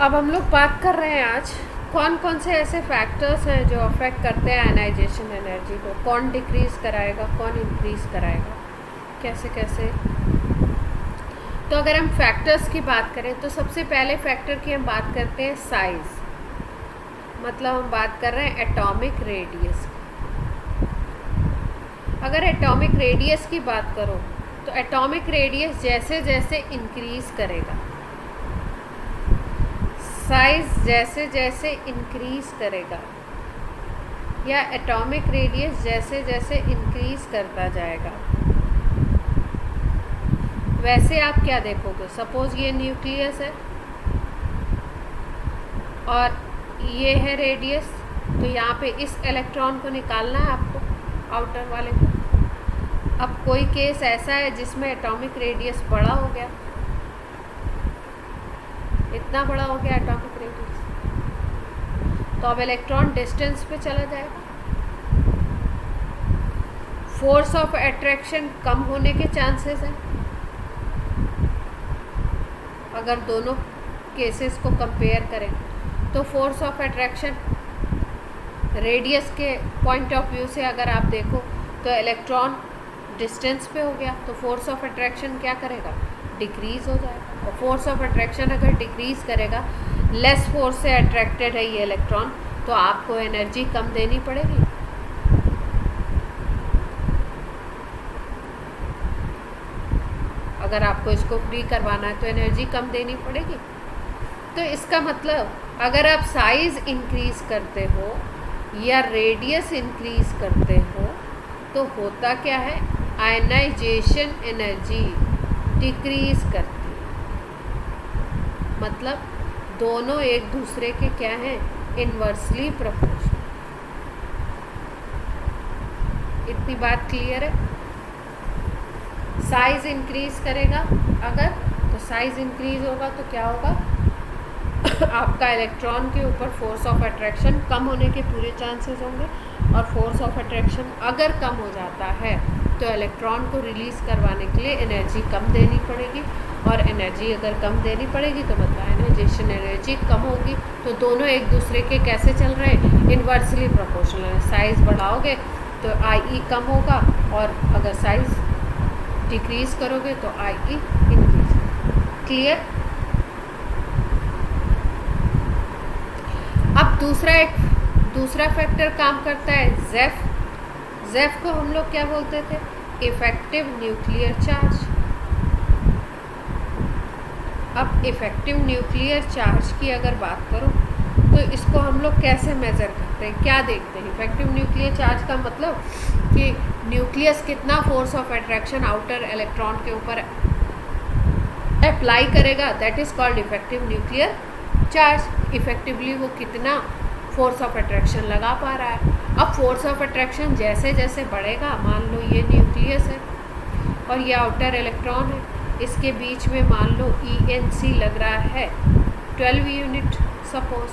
अब हम लोग बात कर रहे हैं आज कौन कौन से ऐसे फैक्टर्स हैं जो अफेक्ट करते हैं आयनाइजेशन एनर्जी को। कौन डिक्रीज़ कराएगा, कौन इंक्रीज़ कराएगा, कैसे कैसे। तो अगर हम फैक्टर्स की बात करें तो सबसे पहले फैक्टर की हम बात करते हैं साइज़, मतलब हम बात कर रहे हैं एटॉमिक रेडियस। अगर एटॉमिक रेडियस की बात करो तो एटॉमिक रेडियस जैसे जैसे इंक्रीज़ करेगा, साइज जैसे जैसे इंक्रीज़ करेगा या एटॉमिक रेडियस जैसे जैसे इंक्रीज़ करता जाएगा, वैसे आप क्या देखोगे। सपोज़ ये न्यूक्लियस है और ये है रेडियस, तो यहाँ पे इस इलेक्ट्रॉन को निकालना है आपको, आउटर वाले को। अब कोई केस ऐसा है जिसमें एटॉमिक रेडियस बड़ा हो गया, इतना बड़ा हो गया एटॉमिक रेडियस, तो अब इलेक्ट्रॉन डिस्टेंस पे चला जाएगा। फोर्स ऑफ अट्रैक्शन कम होने के चांसेस हैं। अगर दोनों केसेस को कंपेयर करें तो फोर्स ऑफ अट्रैक्शन रेडियस के पॉइंट ऑफ व्यू से अगर आप देखो तो इलेक्ट्रॉन डिस्टेंस पे हो गया, तो फोर्स ऑफ अट्रैक्शन क्या करेगा, डिक्रीज़ हो जाएगा। और फोर्स ऑफ अट्रैक्शन अगर डिक्रीज़ करेगा, लेस फोर्स से अट्रैक्टेड है ये इलेक्ट्रॉन, तो आपको एनर्जी कम देनी पड़ेगी। अगर आपको इसको फ्री करवाना है तो एनर्जी कम देनी पड़ेगी। तो इसका मतलब अगर आप साइज़ इंक्रीज़ करते हो या रेडियस इंक्रीज़ करते हो तो होता क्या है, आयनाइजेशन एनर्जी डिक्रीज़ करती है। मतलब दोनों एक दूसरे के क्या हैं, इन्वर्सली प्रोपोर्शनल। इतनी बात क्लियर है। साइज़ इंक्रीज़ करेगा अगर, तो साइज़ इंक्रीज़ होगा तो क्या होगा आपका इलेक्ट्रॉन के ऊपर फोर्स ऑफ अट्रैक्शन कम होने के पूरे चांसेस होंगे। और फोर्स ऑफ अट्रैक्शन अगर कम हो जाता है तो इलेक्ट्रॉन को रिलीज़ करवाने के लिए एनर्जी कम देनी पड़ेगी, और एनर्जी अगर कम देनी पड़ेगी तो मतलब आयनाइजेशन एनर्जी कम होगी। तो दोनों एक दूसरे के कैसे चल रहे हैं, इन्वर्सली प्रोपोर्शनल है। साइज़ बढ़ाओगे तो आई कम होगा, और अगर साइज़ डिक्रीज़ करोगे तो आई इंक्रीज। क्लियर। अब दूसरा फैक्टर काम करता है ज़ेफ। ज़ेफ को हम लोग क्या बोलते थे, इफ़ेक्टिव न्यूक्लियर चार्ज। अब इफ़ेक्टिव न्यूक्लियर चार्ज की अगर बात करो तो इसको हम लोग कैसे मेज़र करते हैं, क्या देखते हैं। इफ़ेक्टिव न्यूक्लियर चार्ज का मतलब कि न्यूक्लियस कितना force of attraction outer electron के ऊपर अप्लाई करेगा, that is called effective nuclear charge. Effectively वो कितना फोर्स ऑफ अट्रैक्शन लगा पा रहा है। अब फोर्स ऑफ अट्रैक्शन जैसे जैसे बढ़ेगा, मान लो ये न्यूक्लियस है और ये आउटर इलेक्ट्रॉन है, इसके बीच में मान लो ENC लग रहा है 12 यूनिट सपोज,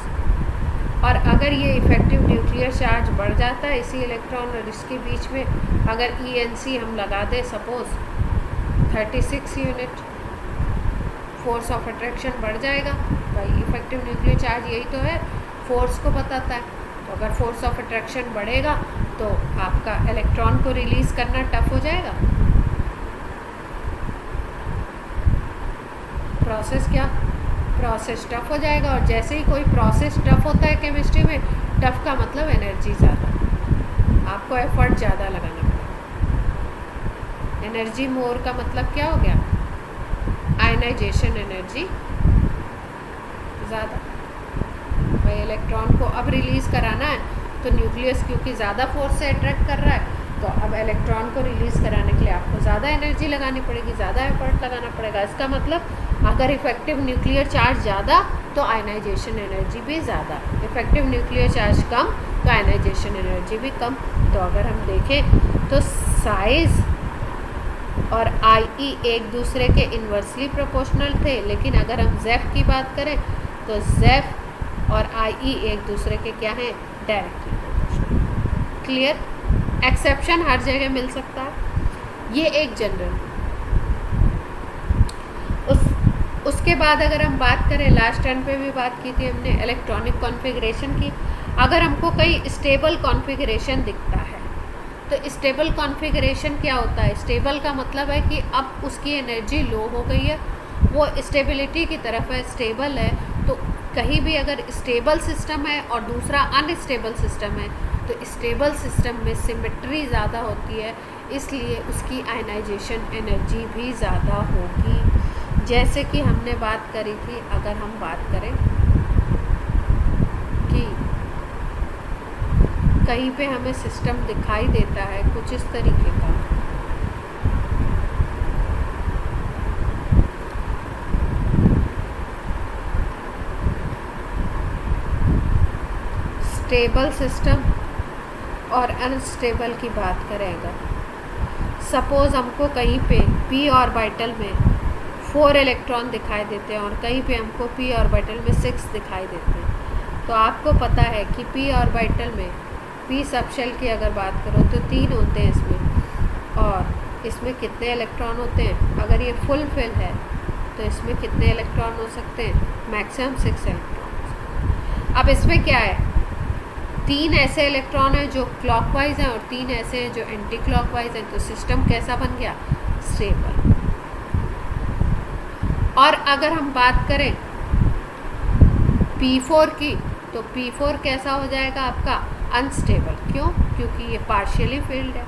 और अगर ये इफ़ेक्टिव न्यूक्लियर चार्ज बढ़ जाता है इसी इलेक्ट्रॉन और इसके बीच में, अगर ENC हम लगा दें suppose 36 unit, force of attraction बढ़ जाएगा। भाई इफ़ेक्टिव न्यूक्लियर चार्ज यही तो है, फोर्स को बताता है। तो अगर फोर्स ऑफ अट्रैक्शन बढ़ेगा तो आपका इलेक्ट्रॉन को रिलीज़ करना टफ हो जाएगा। प्रोसेस टफ हो जाएगा। और जैसे ही कोई प्रोसेस टफ होता है केमिस्ट्री में, टफ का मतलब एनर्जी ज़्यादा, आपको एफर्ट ज़्यादा लगाना पड़ेगा। एनर्जी मोर का मतलब क्या हो गया, आयनाइजेशन एनर्जी ज़्यादा। भाई इलेक्ट्रॉन को अब रिलीज़ कराना है तो न्यूक्लियस क्योंकि ज़्यादा फोर्स से अट्रैक्ट कर रहा है, तो अब इलेक्ट्रॉन को रिलीज़ कराने के लिए आपको ज़्यादा एनर्जी लगानी पड़ेगी, ज़्यादा एफर्ट लगाना पड़ेगा। इसका मतलब अगर इफ़ेक्टिव न्यूक्लियर चार्ज ज़्यादा तो आयनाइजेशन एनर्जी भी ज़्यादा, इफ़ेक्टिव न्यूक्लियर चार्ज कम तो आयनाइजेशन एनर्जी भी कम। तो अगर हम देखें तो साइज़ और IE एक दूसरे के इन्वर्सली प्रोपोर्शनल थे, लेकिन अगर हम ज़ेफ की बात करें तो ज़ेफ और IE एक दूसरे के क्या हैं, डायरेक्टली प्रोपोर्शनल। क्लियर। एक्सेप्शन हर जगह मिल सकता है, ये एक जनरल। उसके बाद अगर हम बात करें, लास्ट टर्न पे भी बात की थी हमने इलेक्ट्रॉनिक कॉन्फ़िगरेशन की। अगर हमको कहीं स्टेबल कॉन्फ़िगरेशन दिखता है, तो स्टेबल कॉन्फ़िगरेशन क्या होता है? स्टेबल का मतलब है कि अब उसकी एनर्जी लो हो गई है, वो स्टेबिलिटी की तरफ है, स्टेबल है। तो कहीं भी अगर स्टेबल सिस्टम है और दूसरा अनस्टेबल सिस्टम है, तो स्टेबल सिस्टम में सिमेट्री ज़्यादा होती है, इसलिए उसकी आयनाइजेशन एनर्जी भी ज़्यादा होगी। जैसे कि हमने बात करी थी, अगर हम बात करें कि कहीं पे हमें सिस्टम दिखाई देता है कुछ इस तरीके का, स्टेबल सिस्टम और अनस्टेबल की बात करें, अगर सपोज़ हमको कहीं पे p ऑर्बिटल में 4 इलेक्ट्रॉन दिखाई देते हैं और कहीं पे हमको p ऑर्बिटल में 6 दिखाई देते हैं, तो आपको पता है कि p ऑर्बिटल में p सबशेल की अगर बात करो तो 3 होते हैं इसमें, और इसमें कितने इलेक्ट्रॉन होते हैं? अगर ये फुल फिल है तो इसमें कितने इलेक्ट्रॉन हो सकते हैं? Maximum 6 electron. अब इसमें क्या है, 3 ऐसे इलेक्ट्रॉन हैं जो क्लॉकवाइज हैं और 3 ऐसे हैं जो एंटी क्लॉकवाइज हैं, तो सिस्टम कैसा बन गया? स्टेबल। और अगर हम बात करें P4 की, तो P4 कैसा हो जाएगा आपका? अनस्टेबल। क्यों? क्योंकि ये पार्शियली फिल्ड है।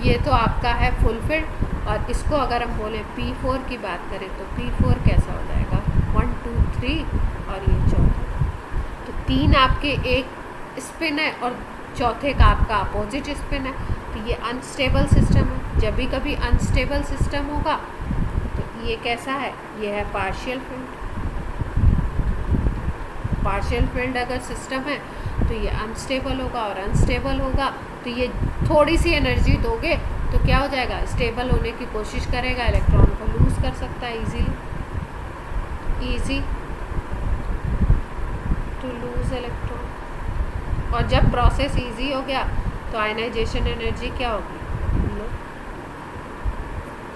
ये तो आपका है फुल फिल्ड, और इसको अगर हम बोलें P4 की बात करें तो P4 कैसा हो जाएगा? 1 2 3 और ये चौथा। तो 3 आपके एक स्पिन है और चौथे का आपका अपोजिट स्पिन है, तो ये अनस्टेबल सिस्टम है। जब भी कभी अनस्टेबल सिस्टम होगा तो ये कैसा है? ये है पार्शियल फिल्ड। पार्शियल फिल्ड अगर सिस्टम है तो ये अनस्टेबल होगा, और अनस्टेबल होगा तो ये थोड़ी सी एनर्जी दोगे तो क्या हो जाएगा? स्टेबल होने की कोशिश करेगा, इलेक्ट्रॉन को लूज़ कर सकता है ईजी टू लूज़ इलेक्ट्रॉन। और जब प्रोसेस इजी हो गया तो आयनाइजेशन एनर्जी क्या होगी? लो।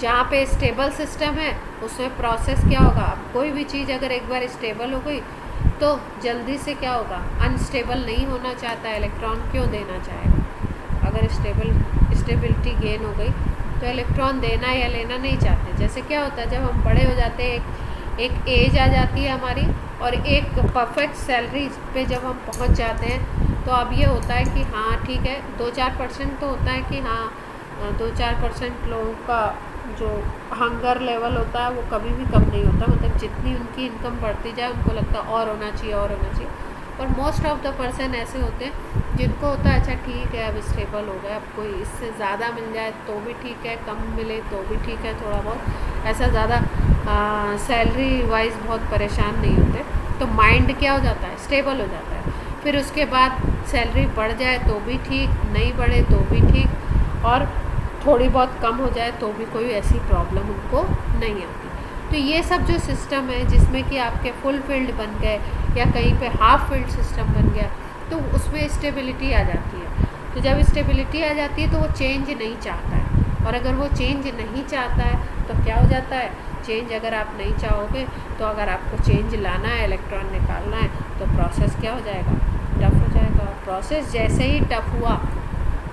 जहाँ पे स्टेबल सिस्टम है उसमें प्रोसेस क्या होगा? अब कोई भी चीज़ अगर एक बार स्टेबल हो गई तो जल्दी से क्या होगा? अनस्टेबल नहीं होना चाहता है, इलेक्ट्रॉन क्यों देना चाहेगा? अगर स्टेबिलिटी गेन हो गई तो इलेक्ट्रॉन देना या लेना नहीं चाहते। जैसे क्या होता है, जब हम बड़े हो जाते हैं, एक एज आ जाती है हमारी, और एक परफेक्ट सैलरी पे जब हम पहुंच जाते हैं, तो अब ये होता है कि हाँ ठीक है, 2-4% तो होता है कि हाँ 2-4% लोगों का जो हंगर लेवल होता है वो कभी भी कम नहीं होता। मतलब जितनी उनकी इनकम बढ़ती जाए उनको लगता है और होना चाहिए, और होना चाहिए। पर मोस्ट ऑफ द पर्सन ऐसे होते हैं जिनको होता है अच्छा ठीक है अब स्टेबल हो गया, अब कोई इससे ज़्यादा मिल जाए तो भी ठीक है, कम मिले तो भी ठीक है, थोड़ा बहुत ऐसा ज़्यादा सैलरी वाइज बहुत परेशान नहीं होते। तो माइंड क्या हो जाता है? स्टेबल हो जाता है। फिर उसके बाद सैलरी बढ़ जाए तो भी ठीक, नहीं बढ़े तो भी ठीक, और थोड़ी बहुत कम हो जाए तो भी कोई ऐसी प्रॉब्लम उनको नहीं आती। तो ये सब जो सिस्टम है जिसमें कि आपके फुल फील्ड बन गए या कहीं पे हाफ फील्ड सिस्टम बन गया, तो उसमें स्टेबिलिटी आ जाती है। तो जब स्टेबिलिटी आ जाती है तो वो चेंज नहीं चाहता है, और अगर वो चेंज नहीं चाहता है तो क्या हो जाता है? चेंज अगर आप नहीं चाहोगे तो अगर आपको चेंज लाना है, इलेक्ट्रॉन निकालना है, तो प्रोसेस क्या हो जाएगा? टफ हो जाएगा। प्रोसेस जैसे ही टफ हुआ,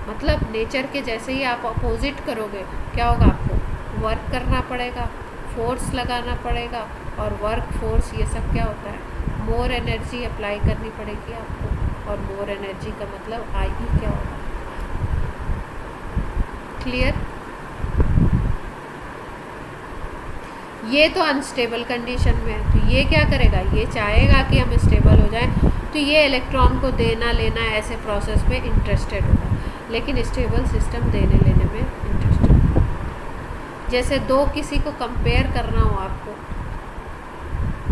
मतलब नेचर के जैसे ही आप अपोजिट करोगे, क्या होगा? आपको वर्क करना पड़ेगा, फोर्स लगाना पड़ेगा, और वर्क फोर्स ये सब क्या होता है? मोर एनर्जी अप्लाई करनी पड़ेगी आपको, और मोर एनर्जी का मतलब आई क्या होगा? क्लियर? ये तो अनस्टेबल कंडीशन में है, तो ये क्या करेगा? ये चाहेगा कि हम स्टेबल हो जाएं, तो ये इलेक्ट्रॉन को देना लेना ऐसे प्रोसेस में इंटरेस्टेड होगा, लेकिन स्टेबल सिस्टम देने लेने में इंटरेस्टेड होगा। जैसे दो किसी को कंपेयर करना हो आपको,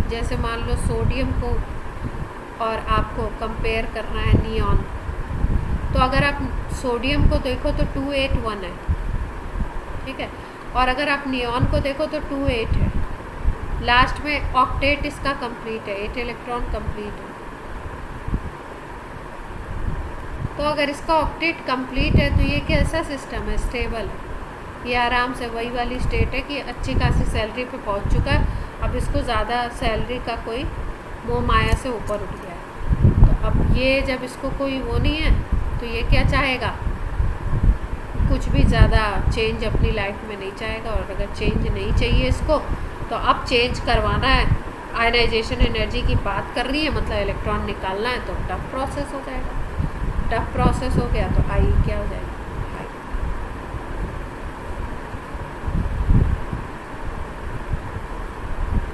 जैसे मान लो सोडियम को और आपको कंपेयर करना है नियॉन, तो अगर आप सोडियम को देखो तो 281 है, ठीक है, और अगर आप नियॉन को देखो तो 28 है। लास्ट में ऑक्टेट इसका कंप्लीट है, 8 इलेक्ट्रॉन कंप्लीट है। तो अगर इसका ऑक्टेट कंप्लीट है तो ये कैसा सिस्टम है? स्टेबल है। ये आराम से वही वाली स्टेट है कि अच्छी खासी सैलरी पे पहुंच चुका है, अब इसको ज़्यादा सैलरी का कोई मोह माया से ऊपर उठ गया है। तो अब ये जब इसको कोई वो नहीं है तो ये क्या चाहेगा, कुछ भी ज़्यादा चेंज अपनी लाइफ में नहीं चाहेगा। और अगर चेंज नहीं चाहिए इसको तो अब चेंज करवाना है, आयनाइजेशन एनर्जी की बात कर रही है, मतलब इलेक्ट्रॉन निकालना है, तो टफ प्रोसेस हो जाएगा। टफ प्रोसेस हो गया तो आई क्या हो जाएगा,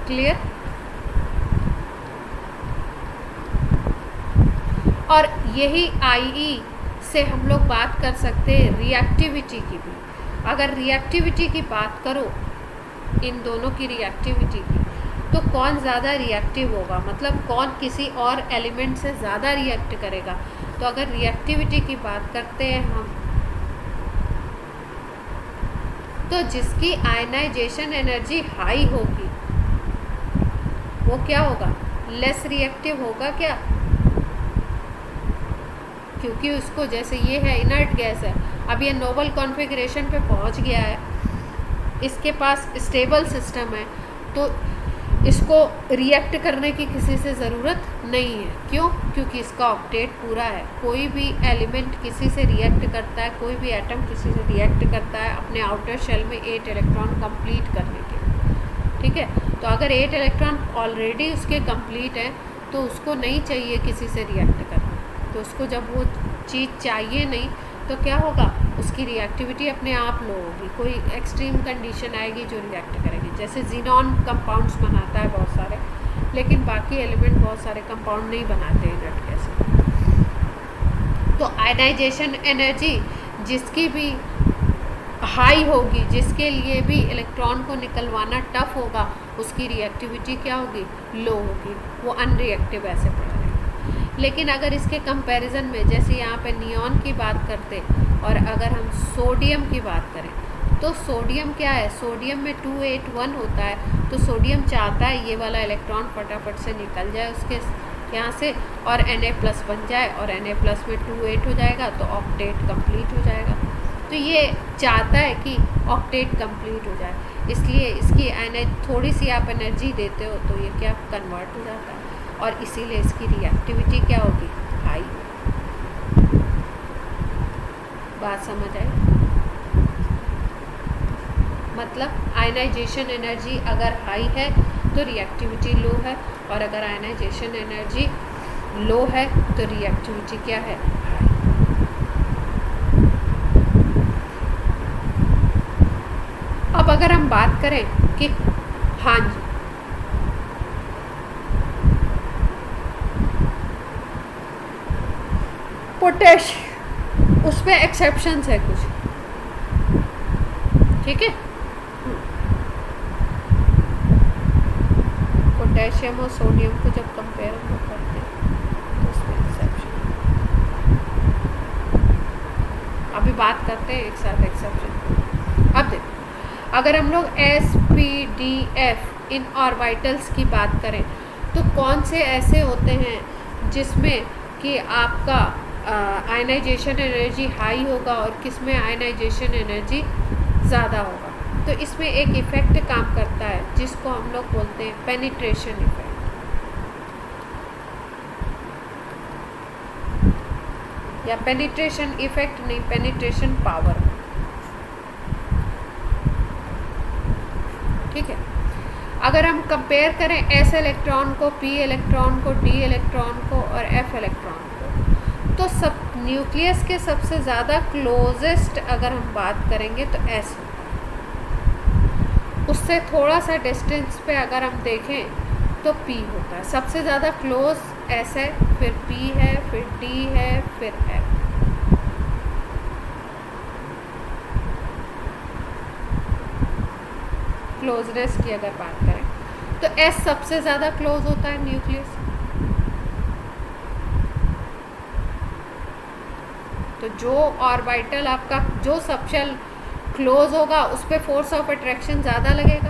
क्लियर। और यही आईई से हम लोग बात कर सकते हैं रिएक्टिविटी की भी। अगर रिएक्टिविटी की बात करो, इन दोनों की रिएक्टिविटी की, तो कौन ज़्यादा रिएक्टिव होगा, मतलब कौन किसी और एलिमेंट से ज़्यादा रिएक्ट करेगा। तो अगर रिएक्टिविटी की बात करते हैं हम, तो जिसकी आयनाइजेशन एनर्जी हाई होगी वो क्या होगा, लेस रिएक्टिव होगा क्या, क्योंकि उसको जैसे ये है इनर्ट गैस है, अब ये नोबल कॉन्फ़िगरेशन पे पहुंच गया है, इसके पास स्टेबल सिस्टम है, तो इसको रिएक्ट करने की किसी से ज़रूरत नहीं है। क्यों, क्योंकि इसका ऑक्टेट पूरा है। कोई भी एलिमेंट किसी से रिएक्ट करता है, कोई भी एटम किसी से रिएक्ट करता है अपने आउटर शेल में 8 इलेक्ट्रॉन कंप्लीट करने के लिए, ठीक है। तो अगर 8 इलेक्ट्रॉन ऑलरेडी उसके कंप्लीट है तो उसको नहीं चाहिए किसी से रिएक्ट करना, तो उसको जब वो चीज़ चाहिए नहीं तो क्या होगा, उसकी रिएक्टिविटी अपने आप लो होगी, कोई एक्सट्रीम कंडीशन आएगी जो रिएक्ट करेगी। जैसे जीनॉन कंपाउंड्स बनाता है बहुत सारे, लेकिन बाकी एलिमेंट बहुत सारे कंपाउंड नहीं बनाते इनर्ट गैस। तो आयनाइजेशन एनर्जी जिसकी भी हाई होगी, जिसके लिए भी इलेक्ट्रॉन को निकलवाना टफ होगा, उसकी रिएक्टिविटी क्या होगी, लो होगी, वो अनरिएक्टिव ऐसे पड़ा रहेगा। लेकिन अगर इसके कंपैरिजन में, जैसे यहाँ पे नियॉन की बात करते और अगर हम सोडियम की बात करें, तो सोडियम क्या है, सोडियम में 281 होता है, तो सोडियम चाहता है ये वाला इलेक्ट्रॉन फटाफट से निकल जाए उसके यहाँ से और Na+ बन जाए, और Na+ में 28 हो जाएगा तो ऑक्टेट कंप्लीट हो जाएगा। तो ये चाहता है कि ऑक्टेट कंप्लीट हो जाए, इसलिए इसकी थोड़ी सी आप एनर्जी देते हो तो ये क्या कन्वर्ट हो जाता है, और इसीलिए इसकी रिएक्टिविटी क्या होगी, हाई। बात समझ आई, मतलब आयनाइजेशन एनर्जी अगर हाई है तो रिएक्टिविटी लो है, और अगर आयनाइजेशन एनर्जी लो है तो रिएक्टिविटी क्या है, हाई। अब अगर हम बात करें कि हाँ जी, पोटेश, उस पर एक्सेप्शंस है कुछ, ठीक है। पोटेशियम और सोडियम को जब कंपेयर हम करते हैं तो उसमें एक्सेप्शन, अभी बात करते हैं एक साथ एक्सेप्शन। अब देखो, अगर हम लोग SPDF इन ऑर्बिटल्स की बात करें तो कौन से ऐसे होते हैं जिसमें कि आपका आयनाइजेशन एनर्जी हाई होगा और किस में आयनाइजेशन एनर्जी ज़्यादा होगा। तो इसमें एक इफ़ेक्ट काम करता है जिसको हम लोग बोलते हैं पेनिट्रेशन इफ़ेक्ट, या पेनिट्रेशन इफ़ेक्ट नहीं, पेनिट्रेशन पावर, ठीक है। अगर हम कंपेयर करें S इलेक्ट्रॉन को, P इलेक्ट्रॉन को, D इलेक्ट्रॉन को और F इलेक्ट्रॉन को, तो सब न्यूक्लियस के सबसे ज़्यादा क्लोजेस्ट अगर हम बात करेंगे तो S होता है। उससे थोड़ा सा डिस्टेंस पे अगर हम देखें तो P होता है। सबसे ज़्यादा क्लोज S है, फिर P है, फिर D है, फिर F। क्लोजनेस की अगर बात करें तो S सबसे ज़्यादा क्लोज होता है न्यूक्लियस। तो जो ऑर्बिटल आपका, जो सबशेल क्लोज होगा उस पर फोर्स ऑफ अट्रैक्शन ज़्यादा लगेगा,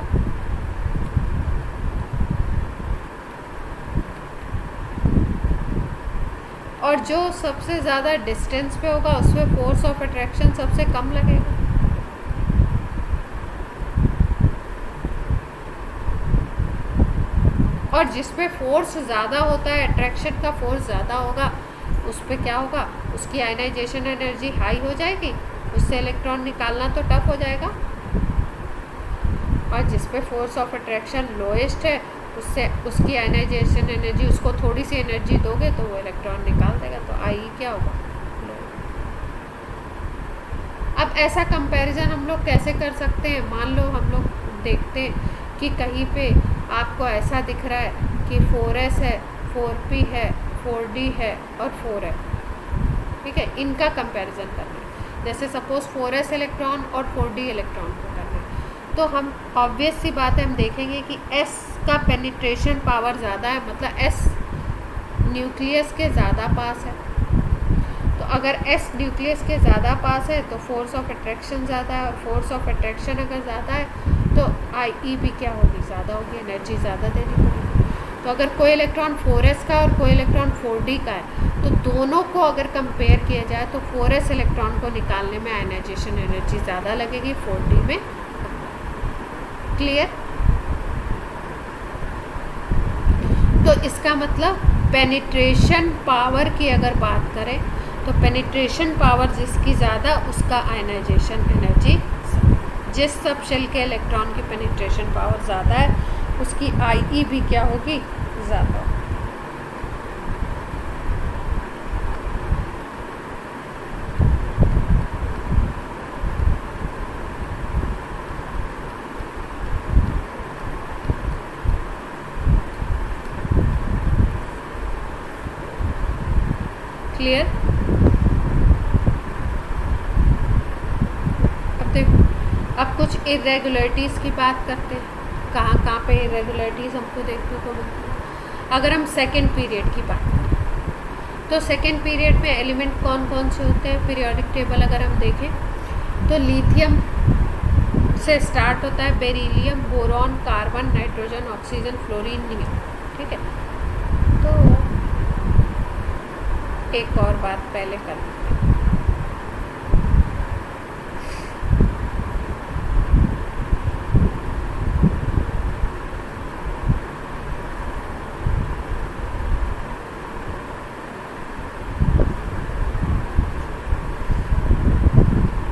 और जो सबसे ज़्यादा डिस्टेंस पे होगा उस पर फोर्स ऑफ अट्रैक्शन सबसे कम लगेगा। और जिस पे फोर्स ज़्यादा होता है, अट्रैक्शन का फोर्स ज़्यादा होगा, उस पर क्या होगा, उसकी आयनाइजेशन एनर्जी हाई हो जाएगी, उससे इलेक्ट्रॉन निकालना तो टफ हो जाएगा। और जिस पे फोर्स ऑफ अट्रैक्शन लोएस्ट है, उससे उसकी आयनाइजेशन एनर्जी, उसको थोड़ी सी एनर्जी दोगे तो वो इलेक्ट्रॉन निकाल देगा, तो आई क्या होगा, लो। अब ऐसा कंपैरिजन हम लोग कैसे कर सकते हैं? मान लो हम लोग देखते हैं कि कहीं पे आपको ऐसा दिख रहा है कि 4s है, 4p है, 4d है और 4 है, ठीक है, इनका कंपैरिजन करना है। जैसे सपोज 4s इलेक्ट्रॉन और 4d इलेक्ट्रॉन को करना है, तो हम ऑब्वियस सी बात है, हम देखेंगे कि s का पेनिट्रेशन पावर ज़्यादा है, मतलब s न्यूक्लियस के ज़्यादा पास है। तो अगर s न्यूक्लियस के ज़्यादा पास है तो फोर्स ऑफ अट्रैक्शन ज़्यादा है, और फोर्स ऑफ अट्रैक्शन अगर ज़्यादा है तो आई भी क्या होगी, ज़्यादा होगी, एनर्जी ज़्यादा देनी पड़ेगी। तो अगर कोई इलेक्ट्रॉन 4s का और कोई इलेक्ट्रॉन 4d का है, तो दोनों को अगर कंपेयर किया जाए तो 4s इलेक्ट्रॉन को निकालने में आयनाइजेशन एनर्जी ज़्यादा लगेगी, 4d में। क्लियर? तो इसका मतलब पेनिट्रेशन पावर की अगर बात करें तो पेनिट्रेशन पावर जिसकी ज़्यादा, उसका आयनाइजेशन एनर्जी, जिस सब शेल के इलेक्ट्रॉन की पेनिट्रेशन पावर ज़्यादा है उसकी आई भी क्या होगी, ज़्यादा। क्लियर? अब देखो, अब कुछ इरेगुलरिटीज़ की बात करते हैं। कहाँ पे इरेगुलरिटीज़ हमको देखने को मिलती है? अगर हम सेकेंड पीरियड की बात करें तो सेकेंड पीरियड में एलिमेंट कौन कौन से होते हैं? पीरियोडिक टेबल अगर हम देखें तो लिथियम से स्टार्ट होता है, beryllium, boron, carbon, nitrogen, oxygen, fluorine, neon, ठीक है। तो एक और बात पहले कर लेते हैं।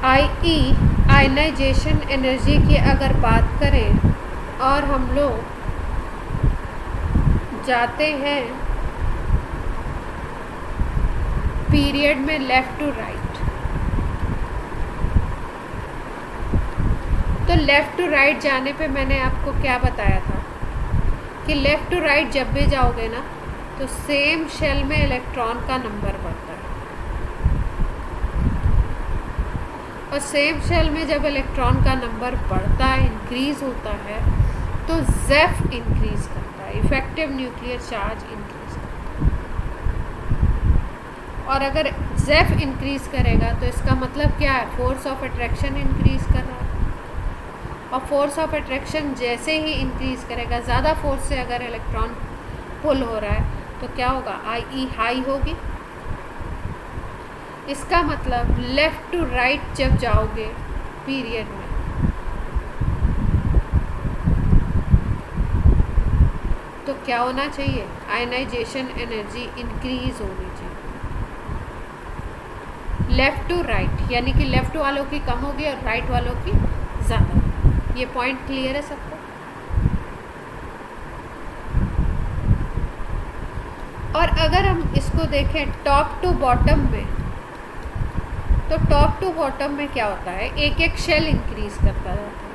आई आयनाइजेशन एनर्जी की अगर बात करें और हम लोग जाते हैं पीरियड में लेफ़्ट टू राइट, तो लेफ़्ट टू राइट जाने पे मैंने आपको क्या बताया था कि लेफ़्ट टू राइट जब भी जाओगे ना तो सेम शेल में इलेक्ट्रॉन का नंबर बढ़ता है, और सेम शेल में जब इलेक्ट्रॉन का नंबर बढ़ता है, इंक्रीज़ होता है, तो ज़ेफ इंक्रीज़ करता है, इफेक्टिव न्यूक्लियर चार्ज इंक्रीज़ करता है। और अगर ज़ेफ इंक्रीज़ करेगा तो इसका मतलब क्या है? फोर्स ऑफ अट्रैक्शन इंक्रीज़ कर रहा है, और फोर्स ऑफ अट्रैक्शन जैसे ही इंक्रीज़ करेगा, ज़्यादा फोर्स से अगर इलेक्ट्रॉन पुल हो रहा है तो क्या होगा? आई हाई होगी। इसका मतलब लेफ़्ट टू राइट जब जाओगे पीरियड में तो क्या होना चाहिए? आयनाइजेशन एनर्जी इंक्रीज होनी चाहिए लेफ़्ट टू राइट, यानी कि लेफ़्ट वालों की कम होगी और राइट वालों की ज़्यादा। ये पॉइंट क्लियर है सबको? और अगर हम इसको देखें टॉप टू बॉटम में, तो टॉप टू बॉटम में क्या होता है? एक एक शेल इंक्रीज करता जाता है,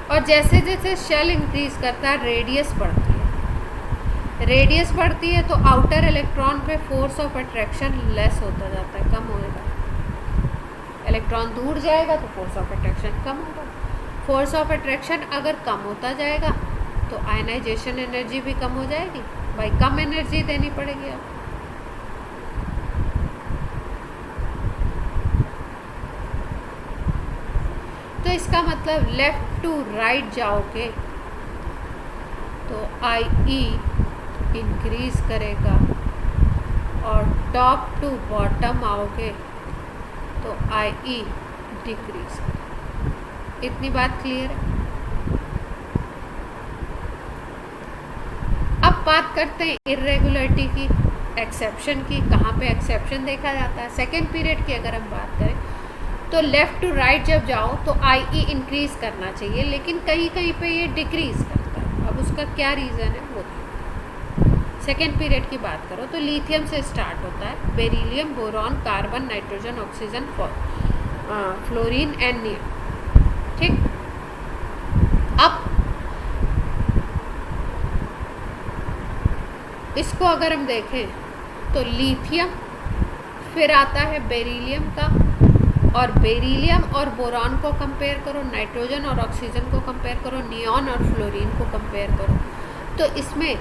और जैसे जैसे शेल इंक्रीज करता है रेडियस बढ़ती है, रेडियस बढ़ती है तो आउटर इलेक्ट्रॉन पे फोर्स ऑफ अट्रैक्शन लेस होता जाता है, कम होएगा। इलेक्ट्रॉन दूर जाएगा तो फोर्स ऑफ अट्रैक्शन कम होगा। फोर्स ऑफ अट्रैक्शन अगर कम होता जाएगा तो आयनाइजेशन एनर्जी भी कम हो जाएगी, भाई कम एनर्जी देनी पड़ेगी अब। तो इसका मतलब लेफ़्ट टू राइट जाओगे तो आई इंक्रीज करेगा, और टॉप टू बॉटम आओगे तो आई डिक्रीज करेगा। इतनी बात क्लियर है? अब बात करते हैं इर्रेगुलरिटी की, एक्सेप्शन की। कहाँ पे एक्सेप्शन देखा जाता है? सेकेंड पीरियड की अगर हम बात करें तो लेफ़्ट टू राइट जब जाओ तो आई इंक्रीज़ करना चाहिए, लेकिन कहीं कहीं पे ये डिक्रीज़ करता है। अब उसका क्या रीज़न है वो सेकेंड पीरियड की बात करो तो लिथियम से स्टार्ट होता है, beryllium, boron, carbon, nitrogen, oxygen, fluorine and neon. ठीक, अब इसको अगर हम देखें तो लिथियम, फिर आता है बेरिलियम का, और बेरिलियम और बोरॉन को कंपेयर करो, नाइट्रोजन और ऑक्सीजन को कंपेयर करो, नियॉन और फ्लोरीन को कंपेयर करो, तो इसमें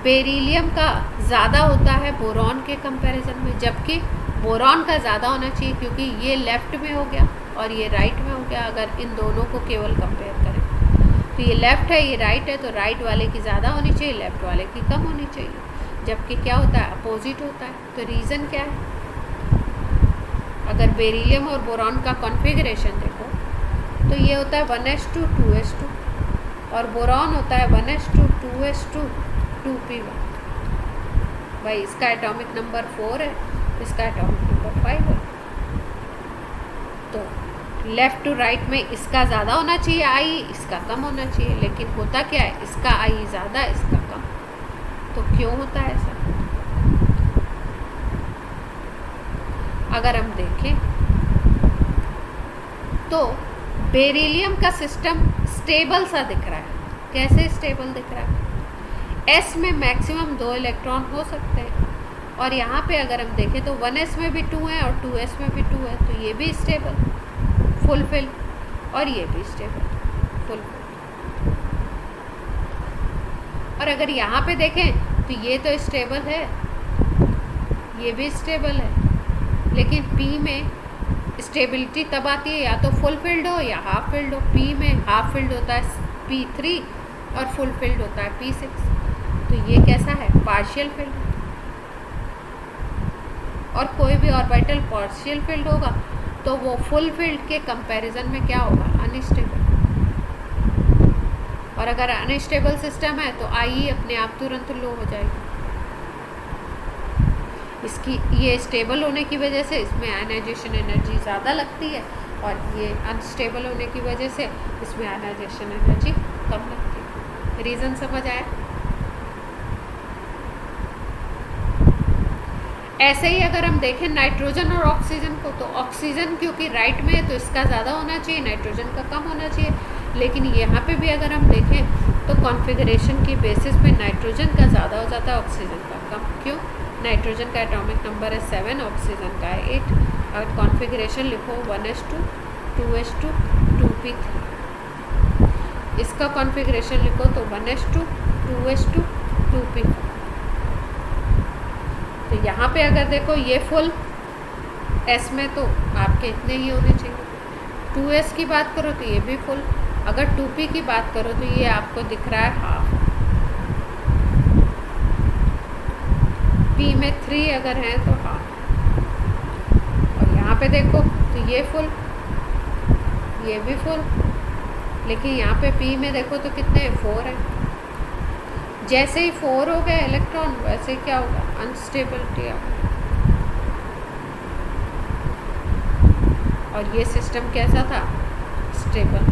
बेरिलियम का ज़्यादा होता है बोरॉन के कंपैरिजन में, जबकि बोरॉन का ज़्यादा होना चाहिए क्योंकि ये लेफ़्ट में हो गया और ये राइट में हो गया। अगर इन दोनों को केवल कंपेयर करें तो ये लेफ़्ट है, ये राइट है, तो राइट वाले की ज़्यादा होनी चाहिए, लेफ़्ट वाले की कम होनी चाहिए, जबकि क्या होता है? अपोजिट होता है। तो रीज़न क्या है? अगर बेरिलियम और बोरॉन का कॉन्फ़िगरेशन देखो तो ये होता है 1s2 2s2, और बोरॉन होता है 1s2 2s2 2p1। भाई इसका एटॉमिक नंबर 4 है, इसका एटॉमिक नंबर 5 है, तो लेफ़्ट टू राइट में इसका ज़्यादा होना चाहिए आई, इसका कम होना चाहिए, लेकिन होता क्या है? इसका आई ज़्यादा, इसका कम। तो क्यों होता है ऐसा? अगर हम देखें तो बेरिलियम का सिस्टम स्टेबल सा दिख रहा है। कैसे स्टेबल दिख रहा है? एस में मैक्सिमम 2 इलेक्ट्रॉन हो सकते हैं, और यहाँ पे अगर हम देखें तो 1s में भी 2 है और 2s में भी 2 है, तो ये भी स्टेबल फुलफिल, और ये भी स्टेबल फुलफिल। और अगर यहाँ पे देखें तो ये तो स्टेबल है, ये भी स्टेबल है, लेकिन P में स्टेबिलिटी तब आती है या तो फुल फिल्ड हो या हाफ फिल्ड हो। P में हाफ फिल्ड होता है P3 और फुल फिल्ड होता है P6, तो ये कैसा है? Partial field. और कोई भी ऑर्बिटल पार्शियल फिल्ड होगा तो वो फुल फिल्ड के कंपैरिजन में क्या होगा? अनस्टेबल। और अगर अनस्टेबल सिस्टम है तो आई अपने आप तुरंत लो हो जाएगी। इसकी ये स्टेबल होने की वजह से इसमें आयनाइजेशन एनर्जी ज़्यादा लगती है, और ये अनस्टेबल होने की वजह से इसमें आयनाइजेशन एनर्जी कम लगती है। रीज़न समझ आया? ऐसे ही अगर हम देखें नाइट्रोजन और ऑक्सीजन को, तो ऑक्सीजन क्योंकि राइट में है तो इसका ज़्यादा होना चाहिए, नाइट्रोजन का कम होना चाहिए, लेकिन यहाँ पे भी अगर हम देखें तो कॉन्फ़िगरेशन की बेसिस पे नाइट्रोजन का ज़्यादा हो जाता है, ऑक्सीजन का कम। क्यों? नाइट्रोजन का एटॉमिक नंबर है 7, ऑक्सीजन का है 8। अगर कॉन्फ़िगरेशन लिखो 1s2 2s2 2p3, इसका कॉन्फ़िगरेशन लिखो तो 1s2 2s2 2p4। तो यहाँ पे अगर देखो ये फुल, S में तो आपके इतने ही होने चाहिए। 2s की बात करो तो ये भी फुल, अगर 2p की बात करो तो ये आपको दिख रहा है हाफ। P में 3 अगर है तो हाफ, और यहाँ पे देखो तो ये फुल, ये भी फुल, लेकिन यहाँ पे P में देखो तो कितने हैं? 4 है। जैसे ही 4 हो गए इलेक्ट्रॉन, वैसे क्या होगा? अनस्टेबिलिटी आ गई। और ये सिस्टम कैसा था? स्टेबल।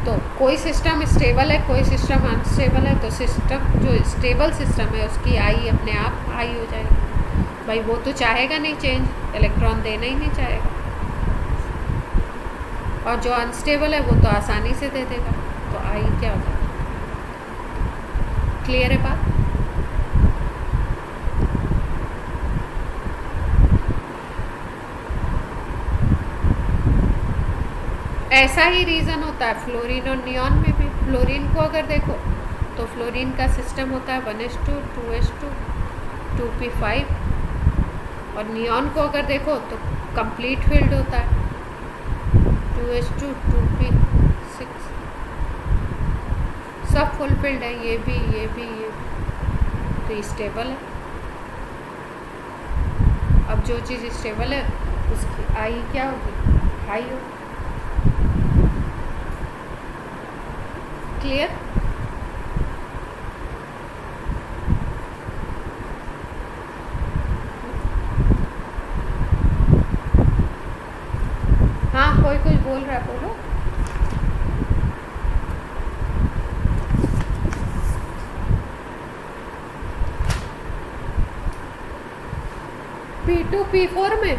तो कोई सिस्टम स्टेबल है, कोई सिस्टम अनस्टेबल है, तो सिस्टम जो स्टेबल सिस्टम है उसकी आई अपने आप हाई हो जाएगी। भाई वो तो चाहेगा नहीं चेंज, इलेक्ट्रॉन देना ही नहीं चाहेगा, और जो अनस्टेबल है वो तो आसानी से दे देगा, तो आई क्या हो जाएगा? क्लियर है बात? ऐसा ही रीज़न होता है फ्लोरीन और नियॉन में भी। फ्लोरीन को अगर देखो तो फ्लोरीन का सिस्टम होता है 1s2 2s2 2p5, और नियॉन को अगर देखो तो कंप्लीट फील्ड होता है 2s2 2p6, सब फुल फील्ड है, ये भी ये भी ये भी, तो ये स्टेबल है। अब जो चीज़ स्टेबल है उसकी आई क्या होगी? हाई होगी। क्लियर? हाँ, कोई कुछ बोल रहा है, बोलो। P2 P4 में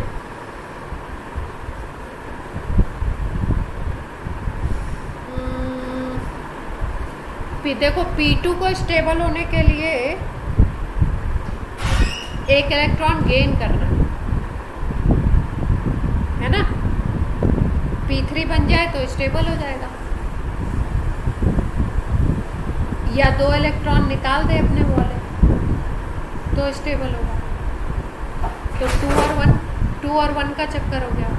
देखो P2 को स्टेबल होने के लिए एक इलेक्ट्रॉन गेन करना है ना। P3 बन जाए तो स्टेबल हो जाएगा, या 2 इलेक्ट्रॉन निकाल दे अपने वाले तो स्टेबल होगा। तो 2 और 1 का चक्कर हो गया।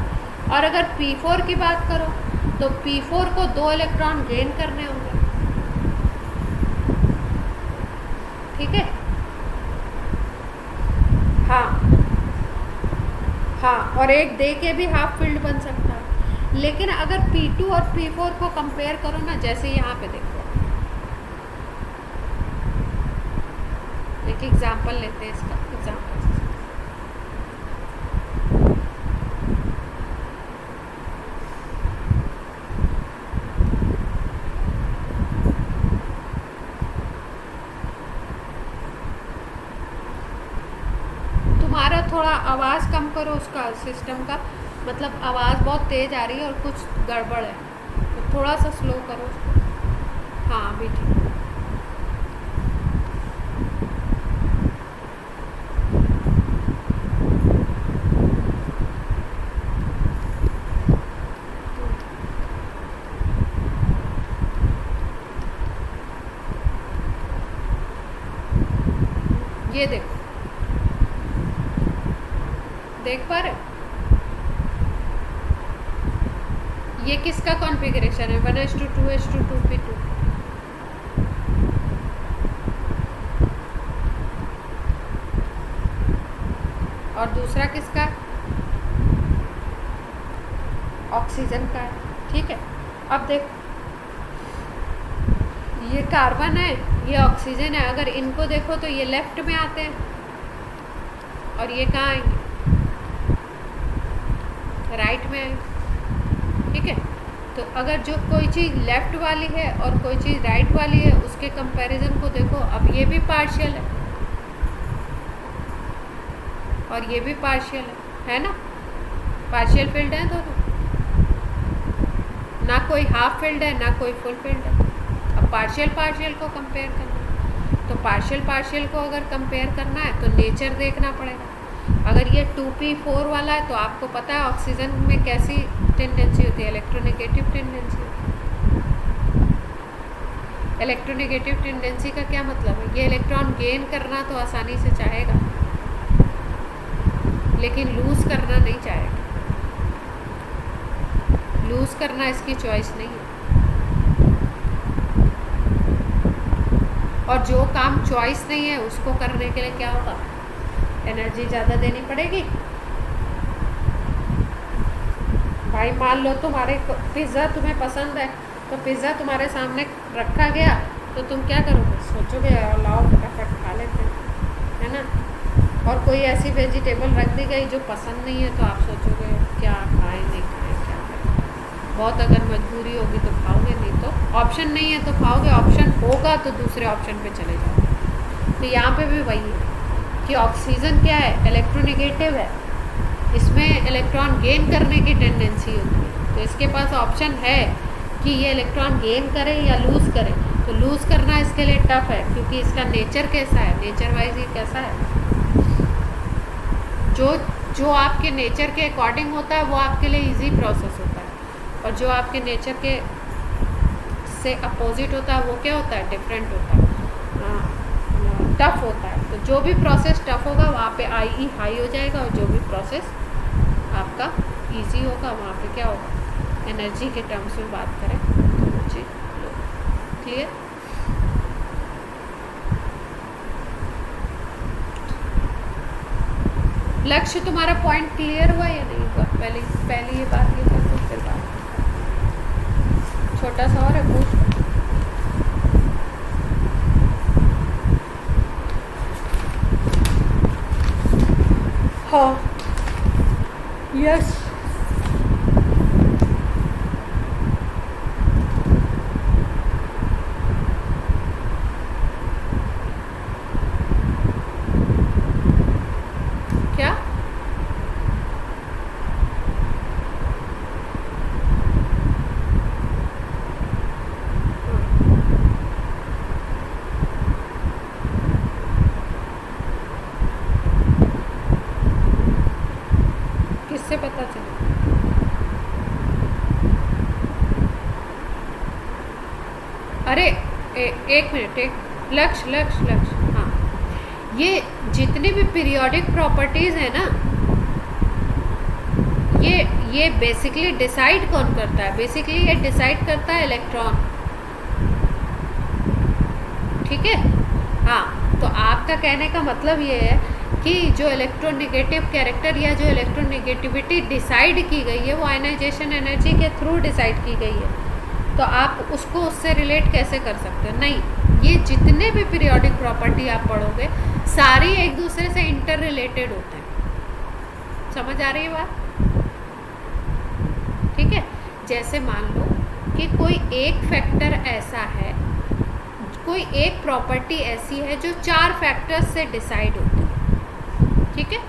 और अगर P4 की बात करो तो P4 को 2 इलेक्ट्रॉन गेन करने होंगे, ठीक है। हाँ, और एक दे के भी हाफ फील्ड बन सकता है। लेकिन अगर P2 और P4 को कंपेयर करो ना, जैसे यहाँ पे देखो, एक एग्जांपल लेते हैं इसका। एग्जांपल तुम्हारा थोड़ा आवाज़ कम करो उसका, सिस्टम का, मतलब आवाज़ बहुत तेज़ आ रही है और कुछ गड़बड़ है, तो थोड़ा सा स्लो करो उसको। हाँ, अभी ठीक है। ये देखो, देख पा रहे? ये किसका कॉन्फ़िगरेशन है? 1:2, 2:2, 2p2। और दूसरा किसका? ऑक्सीजन का है, ठीक है। अब देख, ये कार्बन है, ये ऑक्सीजन है। अगर इनको देखो तो ये लेफ्ट में आते हैं और ये कहाँ आएंगे? राइट में आएंगे, ठीक है। तो अगर जो कोई चीज़ लेफ्ट वाली है और कोई चीज़ राइट वाली है, उसके कंपैरिजन को देखो। अब ये भी पार्शियल है और ये भी पार्शियल है ना। पार्शियल फील्ड है दोनों, ना कोई हाफ फील्ड है ना कोई फुल फील्ड है। अब पार्शियल पार्शियल को कंपेयर करना है, तो पार्शियल पार्शियल को अगर कंपेयर करना है तो नेचर देखना पड़ेगा। अगर ये 2p4 वाला है तो आपको पता है ऑक्सीजन में कैसी टेंडेंसी होती है, इलेक्ट्रोनेगेटिव टेंडेंसी होती है। इलेक्ट्रोनेगेटिव टेंडेंसी का क्या मतलब है? ये इलेक्ट्रॉन गेन करना तो आसानी से चाहेगा, लेकिन लूज़ करना नहीं चाहेगा। लूज़ करना इसकी चॉइस नहीं है। और जो काम चॉइस नहीं है उसको करने के लिए क्या होगा? एनर्जी ज़्यादा देनी पड़ेगी। भाई मान लो तुम्हारे पिज़्ज़ा तुम्हें पसंद है, तो पिज़्ज़ा तुम्हारे सामने रखा गया तो तुम क्या करोगे? सोचोगे लाओ फटाफट खा लेते हैं, है ना। और कोई ऐसी वेजिटेबल रख दी गई जो पसंद नहीं है तो आप सोचोगे क्या खाएं नहीं खाएं, क्या करें। बहुत अगर मजबूरी होगी तो खाओगे, नहीं तो ऑप्शन नहीं है तो खाओगे, ऑप्शन होगा तो दूसरे ऑप्शन पे चले जाओगे। तो यहाँ पे भी वही है कि ऑक्सीजन क्या है? इलेक्ट्रोनेगेटिव है, इसमें इलेक्ट्रॉन गेन करने की टेंडेंसी होती है। तो इसके पास ऑप्शन है कि ये इलेक्ट्रॉन गेन करे या लूज़ करे। तो लूज़ करना इसके लिए टफ है, क्योंकि इसका नेचर कैसा है? नेचर वाइज ये कैसा है? जो आपके नेचर के अकॉर्डिंग होता है वो आपके लिए इजी प्रोसेस होता है, और जो आपके नेचर के से अपोजिट होता है वो क्या होता है? डिफरेंट होता है, टफ होता है। तो जो भी प्रोसेस टफ होगा वहाँ पे IE हाई हो जाएगा, और जो भी प्रोसेस आपका इजी होगा वहाँ पे क्या होगा? एनर्जी के टर्म्स में बात करें तो एनर्जी लो। क्लियर? लक्ष्य तुम्हारा पॉइंट क्लियर हुआ या नहीं हुआ? पहले ये बात ये कर दो, फिर बात छोटा सा और है, पूछ। हाँ, यस। क्या? किससे पता चला? अरे एक मिनट, एक लक्ष्य, हाँ, ये जितनी भी पीरियोडिक प्रॉपर्टीज है ना, ये बेसिकली डिसाइड कौन करता है? बेसिकली ये डिसाइड करता है इलेक्ट्रॉन, ठीक है। हाँ, तो आपका कहने का मतलब ये है कि जो इलेक्ट्रोनेगेटिव कैरेक्टर या जो इलेक्ट्रोनेगेटिविटी डिसाइड की गई है वो आयनाइजेशन एनर्जी के थ्रू डिसाइड की गई है, तो आप उसको उससे रिलेट कैसे कर सकते हो? नहीं, ये जितने भी पीरियोडिक प्रॉपर्टी आप पढ़ोगे सारी एक दूसरे से इंटर रिलेटेड होते हैं। समझ आ रही है बात? ठीक है। जैसे मान लो कि कोई एक फैक्टर ऐसा है, कोई एक प्रॉपर्टी ऐसी है जो 4 फैक्टर्स से डिसाइड होती है, ठीक है,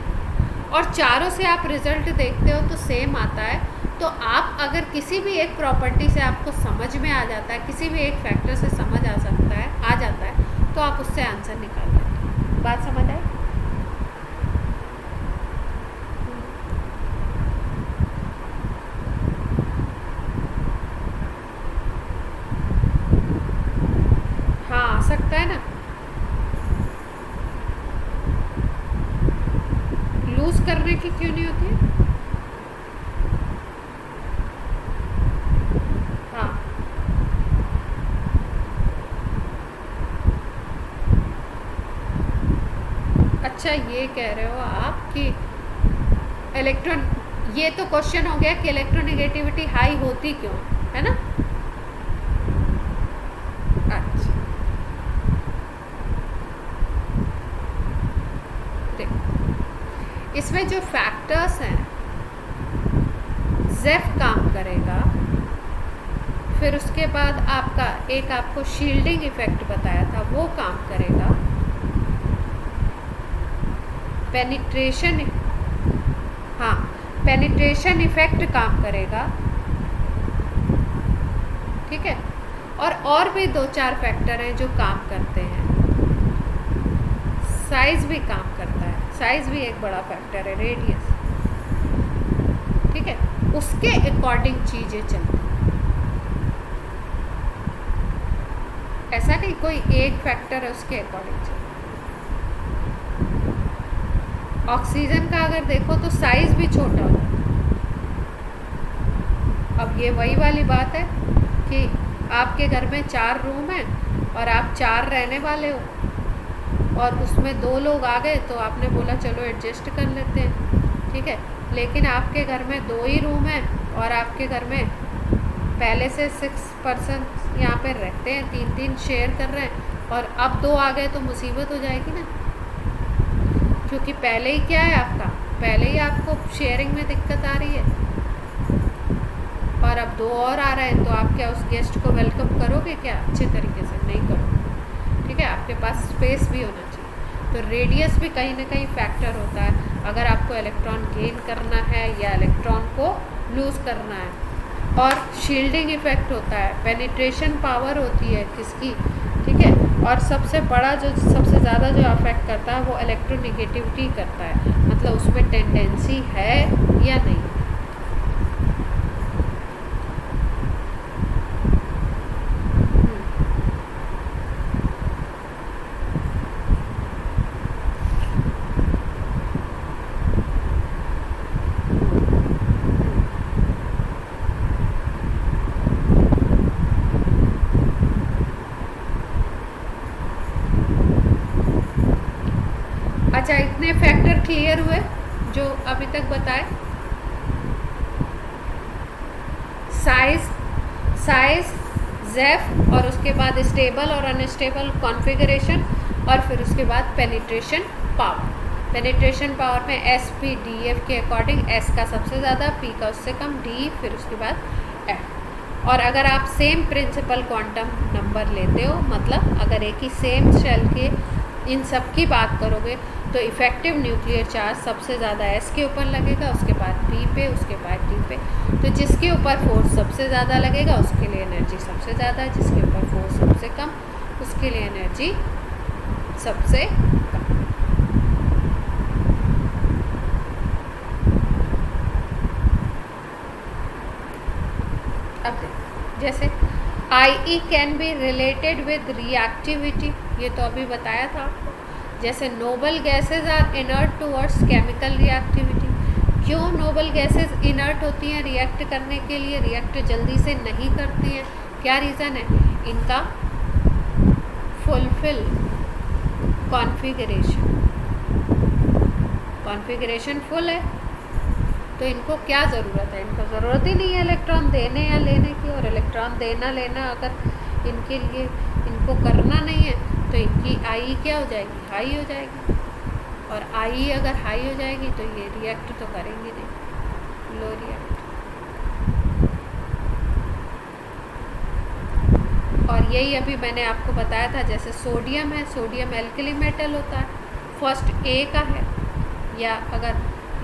और चारों से आप रिजल्ट देखते हो तो सेम आता है, तो आप अगर किसी भी एक प्रॉपर्टी से आपको समझ में आ जाता है, किसी भी एक फैक्टर से समझ आ जाता है, तो आप उससे आंसर निकाल लेते हैं। बात समझ आई? हाँ, आ सकता है ना। लूज करने की क्यों नहीं होती है? हाँ, अच्छा, ये कह रहे हो आप कि इलेक्ट्रॉन, ये तो क्वेश्चन हो गया कि इलेक्ट्रोनेगेटिविटी हाई होती क्यों है ना। अच्छा, देखो, इसमें जो फैक्टर्स हैं, जेफ काम करेगा, फिर उसके बाद आपका एक आपको शील्डिंग इफेक्ट बताया था वो काम करेगा, पेनिट्रेशन, हाँ, पेनिट्रेशन इफेक्ट काम करेगा, ठीक है, और भी 2-4 फैक्टर हैं जो काम करते हैं। साइज भी काम करता है, साइज भी एक बड़ा फैक्टर है, रेडियस, ठीक है, उसके अकॉर्डिंग चीज़ें चलती हैं। ऐसा नहीं कोई एक फैक्टर है उसके अकॉर्डिंग चलती। ऑक्सीजन का अगर देखो तो साइज भी छोटा होता है। अब ये वही वाली बात है कि आपके घर में 4 रूम हैं और आप 4 रहने वाले हो, और उसमें 2 लोग आ गए तो आपने बोला चलो एडजस्ट कर लेते हैं, ठीक है, लेकिन आपके घर में 2 ही रूम हैं और आपके घर में पहले से 6 पर्सन यहाँ पे रहते हैं, 3-3 शेयर कर रहे हैं, और अब 2 आ गए तो मुसीबत हो जाएगी ना, क्योंकि पहले ही क्या है आपका, पहले ही आपको शेयरिंग में दिक्कत आ रही है, और अब 2 और आ रहे हैं, तो आप क्या उस गेस्ट को वेलकम करोगे क्या? अच्छे तरीके से नहीं करोगे, ठीक है, आपके पास स्पेस भी होना चाहिए। तो रेडियस भी कहीं ना कहीं फैक्टर होता है, अगर आपको इलेक्ट्रॉन गेन करना है या इलेक्ट्रॉन को लूज़ करना है, और शील्डिंग इफेक्ट होता है, पेनिट्रेशन पावर होती है किसकी, ठीक है, और सबसे बड़ा जो सबसे ज़्यादा जो अफेक्ट करता है वो इलेक्ट्रोनेगेटिविटी करता है, मतलब उसमें टेंडेंसी है या नहीं। अच्छा, इतने फैक्टर क्लियर हुए जो अभी तक बताए? साइज, जेफ, और उसके बाद स्टेबल और अनस्टेबल कॉन्फ़िगरेशन, और फिर उसके बाद पेनिट्रेशन पावर। पेनिट्रेशन पावर में एस पी डी एफ के अकॉर्डिंग एस का सबसे ज़्यादा, पी का उससे कम, डी फिर उसके बाद एफ। और अगर आप सेम प्रिंसिपल क्वांटम नंबर लेते हो, मतलब अगर एक ही सेम शेल के इन सब की बात करोगे, तो इफ़ेक्टिव न्यूक्लियर चार्ज सबसे ज़्यादा एस के ऊपर लगेगा, उसके बाद पी पे, उसके बाद डी पे। तो जिसके ऊपर फोर्स सबसे ज़्यादा लगेगा उसके लिए एनर्जी सबसे ज़्यादा, जिसके ऊपर फोर्स सबसे कम उसके लिए एनर्जी सबसे कम। अब जैसे I can be related with reactivity, ये तो अभी बताया था आपको। जैसे noble gases are inert towards chemical reactivity. क्यों नोबल गैसेज इनर्ट होती हैं रिएक्ट करने के लिए, रिएक्ट जल्दी से नहीं करती हैं? क्या रीज़न है? इनका फुलफिल कॉन्फ़िगरेशन फुल है, तो इनको क्या ज़रूरत है? इनको ज़रूरत ही नहीं है इलेक्ट्रॉन देने या लेने की। और इलेक्ट्रॉन देना लेना अगर इनके लिए इनको करना नहीं है, तो इनकी आई क्या हो जाएगी? हाई हो जाएगी। और आई अगर हाई हो जाएगी तो ये रिएक्ट तो करेंगे नहीं, लो रिएक्ट। और यही अभी मैंने आपको बताया था, जैसे सोडियम है, सोडियम एल्कली मेटल होता है, फर्स्ट ए का है, या अगर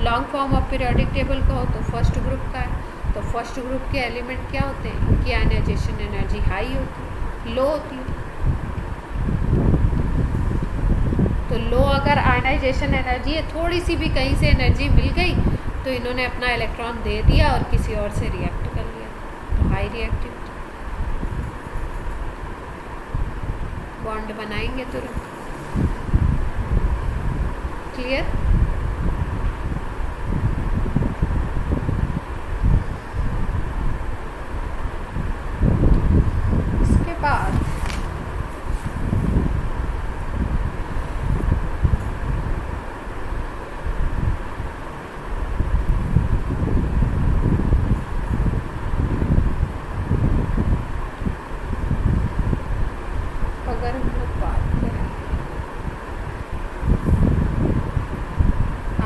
long form of periodic table का हो तो फर्स्ट ग्रुप का है। तो फर्स्ट ग्रुप के एलिमेंट क्या होते हैं? इनकी आयनाइजेशन एनर्जी हाई होती है, लो होती है। तो लो अगर आयनाइजेशन एनर्जी है, थोड़ी सी भी कहीं से एनर्जी मिल गई तो इन्होंने अपना इलेक्ट्रॉन दे दिया और किसी और से रिएक्ट कर लिया, तो हाई रिएक्टिविटी, बॉन्ड बनाएंगे तुरंत। क्लियर? इसके बाद अगर हम लोग बात करें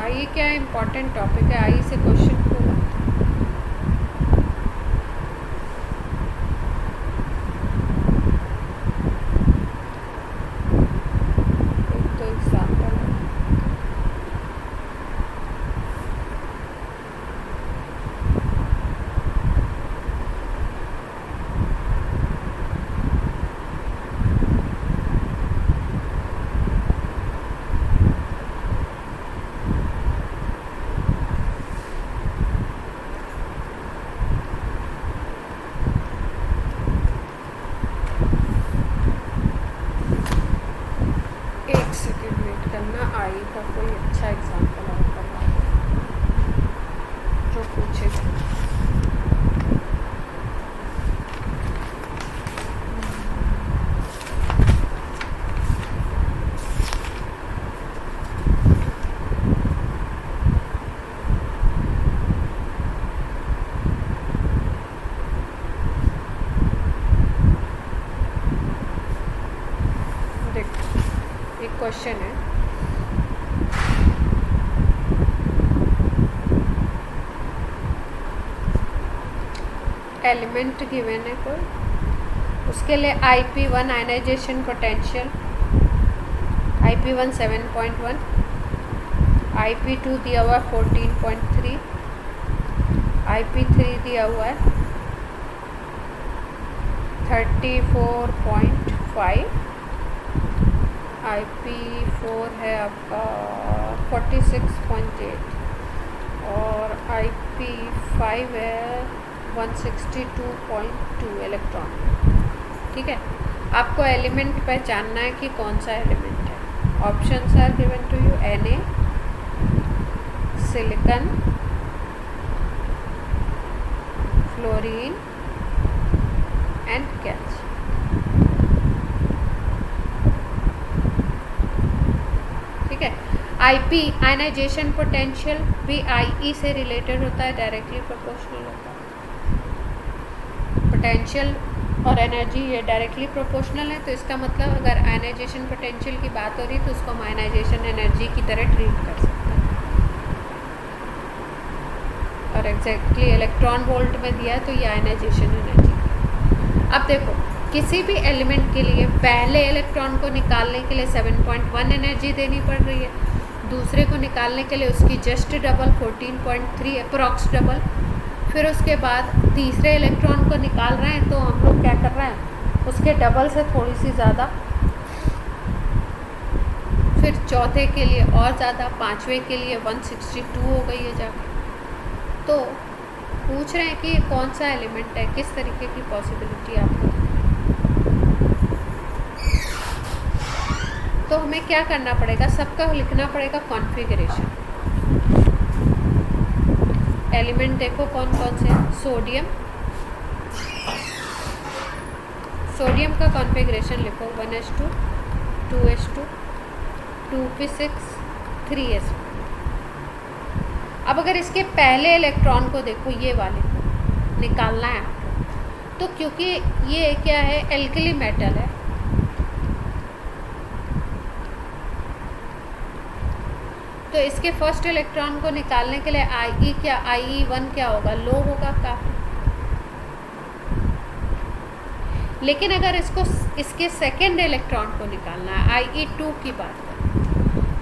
आई, क्या इम्पोर्टेंट टॉपिक है, आई से क्वेश्चन को एक तो एग्जाम्पल है। एक सेकेंड वेट करना, आई का कोई अच्छा एग्जाम्पल और करवा जो पूछे। देखो एक क्वेश्चन है, एलिमेंट गिवन है कोई, उसके लिए IP1 ionization potential, IP1 7.1, IP2 दिया हुआ है 14.3, IP3 दिया हुआ है 34.5, IP4 है आपका 46.8 और IP5 है 162.2 इलेक्ट्रॉन। ठीक है, आपको एलिमेंट पहचानना है कि कौन सा एलिमेंट है। Options are given to you, Na, silicon, fluorine and calcium. ठीक है, IP आयनाइजेशन पोटेंशियल भी IE से रिलेटेड होता है, डायरेक्टली प्रोपोर्शनल होता है। पोटेंशियल और एनर्जी ये डायरेक्टली प्रोपोर्शनल है, तो इसका मतलब अगर आयनाइजेशन पोटेंशियल की बात हो रही है तो उसको हम आयनाइजेशन एनर्जी की तरह ट्रीट कर सकते हैं। और एग्जैक्टली इलेक्ट्रॉन वोल्ट में दिया है तो ये आयनाइजेशन एनर्जी। अब देखो किसी भी एलिमेंट के लिए पहले इलेक्ट्रॉन को निकालने के लिए 7.1 एनर्जी देनी पड़ रही है, दूसरे को निकालने के लिए उसकी जस्ट डबल 14.3 अप्रॉक्स डबल, फिर उसके बाद तीसरे इलेक्ट्रॉन को निकाल रहे हैं तो हम लोग क्या कर रहे हैं, उसके डबल से थोड़ी सी ज़्यादा, फिर चौथे के लिए और ज़्यादा, पाँचवें के लिए 162 हो गई है जाके। तो पूछ रहे हैं कि ये कौन सा एलिमेंट है, किस तरीके की पॉसिबिलिटी आपको। तो हमें क्या करना पड़ेगा, सबका लिखना पड़ेगा कॉन्फ़िगरेशन। एलिमेंट देखो कौन कौन से हैं, सोडियम, सोडियम का कॉन्फ़िगरेशन लिखो 1s2 2s2 2p6 3s। अब अगर इसके पहले इलेक्ट्रॉन को देखो, ये वाले को निकालना है आपको, तो क्योंकि ये क्या है, एल्कली मेटल है, तो इसके फर्स्ट इलेक्ट्रॉन को निकालने के लिए IE क्या, IE1 क्या होगा, लो होगा काफ़ी। लेकिन अगर इसके सेकेंड इलेक्ट्रॉन को निकालना है, IE2 की बात करें,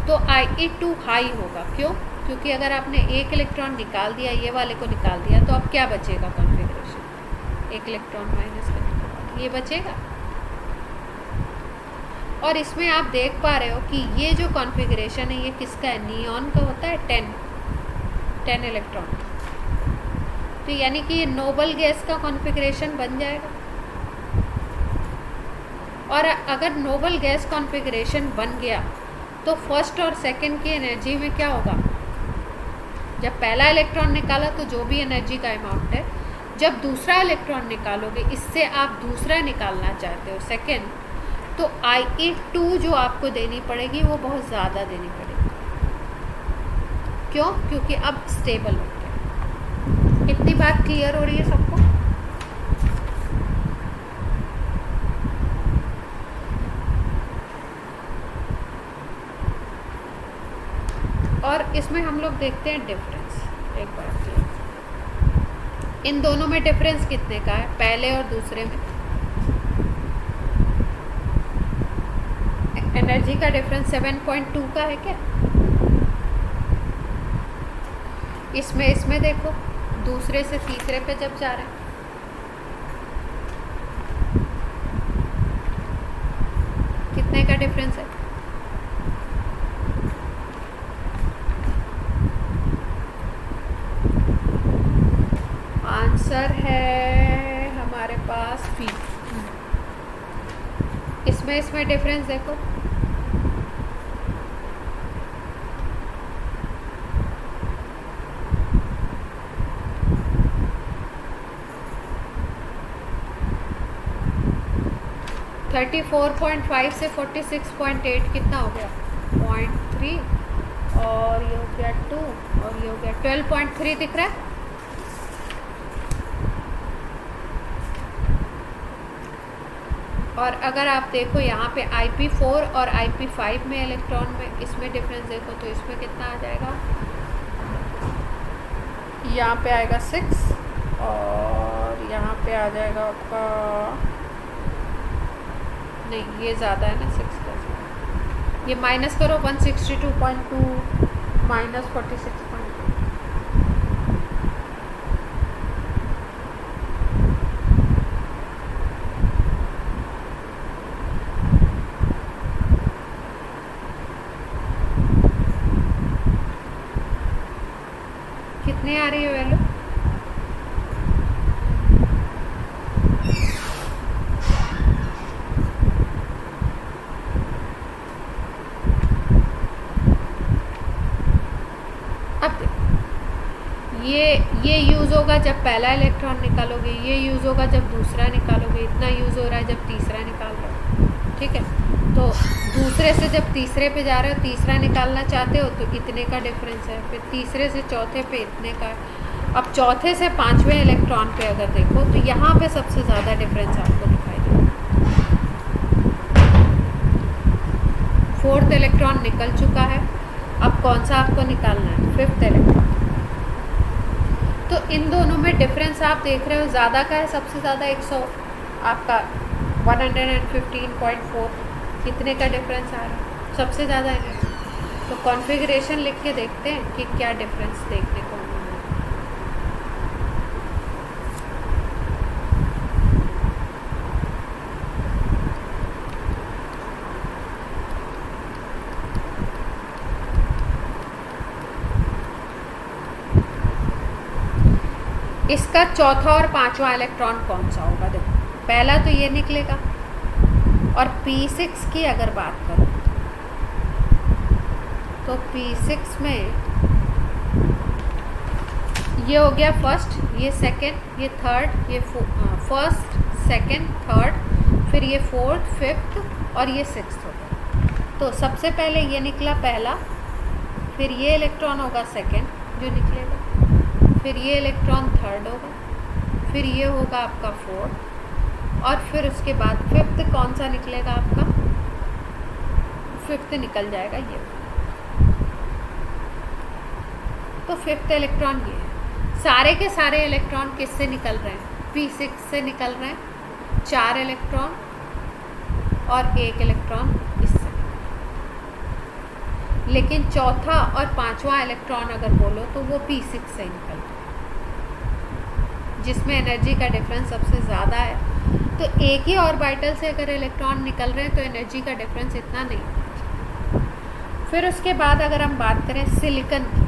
तो IE2 हाई होगा। क्यों? क्योंकि अगर आपने एक इलेक्ट्रॉन निकाल दिया, ये वाले को निकाल दिया, तो अब क्या बचेगा कॉन्फ़िगरेशन, एक इलेक्ट्रॉन माइनस करने के बाद ये बचेगा। और इसमें आप देख पा रहे हो कि ये जो कॉन्फ़िगरेशन है ये किसका है, नियॉन का होता है, 10 इलेक्ट्रॉन। तो यानी कि ये नोबल गैस का कॉन्फ़िगरेशन बन जाएगा। और अगर नोबल गैस कॉन्फ़िगरेशन बन गया तो फर्स्ट और सेकंड की एनर्जी में क्या होगा, जब पहला इलेक्ट्रॉन निकाला तो जो भी एनर्जी का अमाउंट है, जब दूसरा इलेक्ट्रॉन निकालोगे, इससे आप दूसरा निकालना चाहते हो सेकंड, तो IE2 जो आपको देनी पड़ेगी वो बहुत ज़्यादा देनी पड़ेगी। क्यों? क्योंकि अब स्टेबल हो गया। इतनी बात क्लियर हो रही है सबको? और इसमें हम लोग देखते हैं डिफरेंस एक बार क्लियर। इन दोनों में डिफरेंस कितने का है, पहले और दूसरे में एनर्जी का डिफरेंस 7.2 का है क्या? इसमें देखो दूसरे से तीसरे पे जब जा रहे हैं, कितने का डिफरेंस है? आंसर है हमारे पास फी। इसमें डिफरेंस देखो, थर्टी 4.5 से 46.8 कितना हो गया, 0.3, और ये हो गया 2, और ये हो गया 12.3 दिख रहा है। और अगर आप देखो यहाँ पे IP4 और IP5 में इलेक्ट्रॉन में इसमें डिफरेंस देखो, तो इसमें कितना आ जाएगा, यहाँ पे आएगा 6 और यहाँ पे आ जाएगा आपका, नहीं ये ज़्यादा है ना 6 का, ये माइनस करो 162.2 माइनस 46.2, कितने आ रही है वैल्यू? अब ये यूज़ होगा जब पहला इलेक्ट्रॉन निकालोगे, ये यूज़ होगा जब दूसरा निकालोगे, इतना यूज़ हो रहा है जब तीसरा निकाल रहे हो। ठीक है, तो दूसरे से जब तीसरे पे जा रहे हो, तीसरा निकालना चाहते हो तो इतने का डिफरेंस है, फिर तीसरे से चौथे पे इतने का, अब चौथे से पांचवें इलेक्ट्रॉन पे अगर देखो तो यहाँ पे सबसे ज़्यादा डिफरेंस आपको दिखाई देगा। फोर्थ इलेक्ट्रॉन निकल चुका है, अब कौन सा आपको निकालना है? Fifth electron. तो इन दोनों में डिफरेंस आप देख रहे हो, ज़्यादा का है, सबसे ज़्यादा 100 आपका 115.4 कितने का डिफरेंस आ रहा है? सबसे ज़्यादा एनर्जी। तो कॉन्फ़िगरेशन लिख के देखते हैं कि क्या डिफरेंस देखने को मिला। इसका चौथा और पांचवा इलेक्ट्रॉन कौन सा होगा? देखो, पहला तो ये निकलेगा, और P6 की अगर बात करूँ तो P6 में ये हो गया फर्स्ट, ये सेकंड, ये थर्ड, ये फर्स्ट, सेकंड, थर्ड, फिर ये फोर्थ, फिफ्थ और ये सिक्स्थ हो गया। तो सबसे पहले ये निकला पहला, फिर ये इलेक्ट्रॉन होगा सेकंड जो निकलेगा, फिर ये इलेक्ट्रॉन थर्ड होगा, फिर ये होगा आपका फोर्थ, और फिर उसके बाद फिफ्थ कौन सा निकलेगा आपका? फिफ्थ निकल जाएगा ये। तो फिफ्थ इलेक्ट्रॉन ये है। सारे के सारे इलेक्ट्रॉन किससे निकल रहे हैं? P6 से निकल रहे हैं, 4 इलेक्ट्रॉन और 1 इलेक्ट्रॉन इससे। लेकिन चौथा और पांचवा इलेक्ट्रॉन अगर बोलो तो वो P6 से निकल रहा है, जिसमें एनर्जी का डिफरेंस सबसे ज़्यादा है। तो एक ही ऑर्बिटल से अगर इलेक्ट्रॉन निकल रहे हैं तो एनर्जी का डिफरेंस इतना नहीं है। फिर उसके बाद अगर हम बात करें सिलिकॉन की,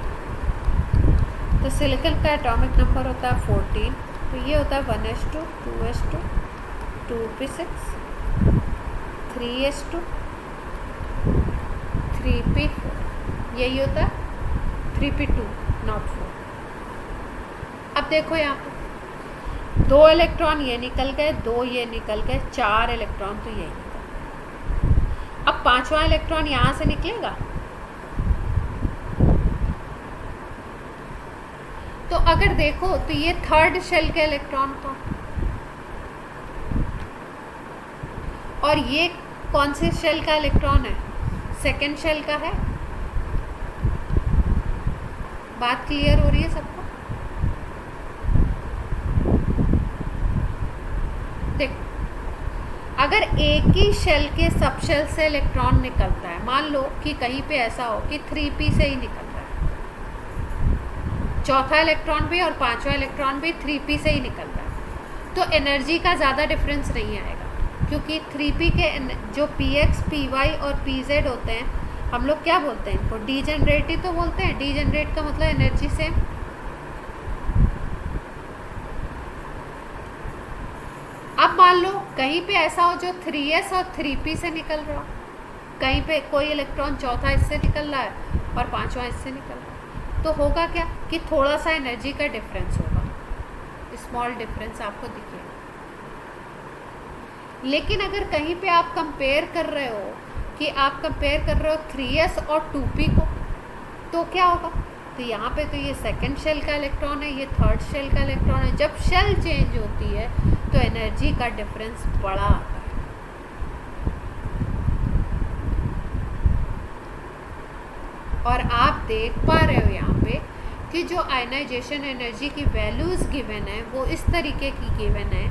तो सिलिकॉन का एटॉमिक नंबर होता है 14। तो ये होता है 1s2, 2s2, 2p6, 3s2, 3p4, यही होता है 3p2 नॉट 4। अब देखो यहाँ पर 2 इलेक्ट्रॉन ये निकल गए, 2 ये निकल गए, 4 इलेक्ट्रॉन तो यही निकल गए। अब पांचवा इलेक्ट्रॉन यहाँ से निकलेगा। तो अगर देखो तो ये थर्ड शेल का इलेक्ट्रॉन था, और ये कौन से शेल का इलेक्ट्रॉन है? सेकेंड शेल का है। बात क्लियर हो रही है सबको? देखो, अगर एक ही शेल के सब शेल से इलेक्ट्रॉन निकलता है, मान लो कि कहीं पे ऐसा हो कि 3p से ही निकल रहा है, चौथा इलेक्ट्रॉन भी और पांचवा इलेक्ट्रॉन भी 3p से ही निकल रहा है, तो एनर्जी का ज़्यादा डिफरेंस नहीं आएगा, क्योंकि 3p के जो px, py और pz होते हैं, हम लोग क्या बोलते हैं इनको? डीजेनरेट ही तो बोलते हैं। डीजेनरेट का मतलब एनर्जी सेम। अब मान लो कहीं पे ऐसा हो जो 3s और 3p से निकल रहा हो, कहीं पे कोई इलेक्ट्रॉन चौथा इससे निकल रहा है और पांचवा इससे निकल रहा है, तो होगा क्या कि थोड़ा सा एनर्जी का डिफरेंस होगा, स्मॉल डिफरेंस आपको दिखेगा। लेकिन अगर कहीं पे आप कंपेयर कर रहे हो कि आप कंपेयर कर रहे हो 3s और 2p को, तो क्या होगा? तो यहाँ पे तो ये सेकंड शेल का इलेक्ट्रॉन है, ये थर्ड शेल का इलेक्ट्रॉन है। जब शेल चेंज होती है तो एनर्जी का डिफरेंस बड़ा आता है। और आप देख पा रहे हो यहाँ पे कि जो आयनाइजेशन एनर्जी की वैल्यूज़ गिवन है वो इस तरीके की गिवन है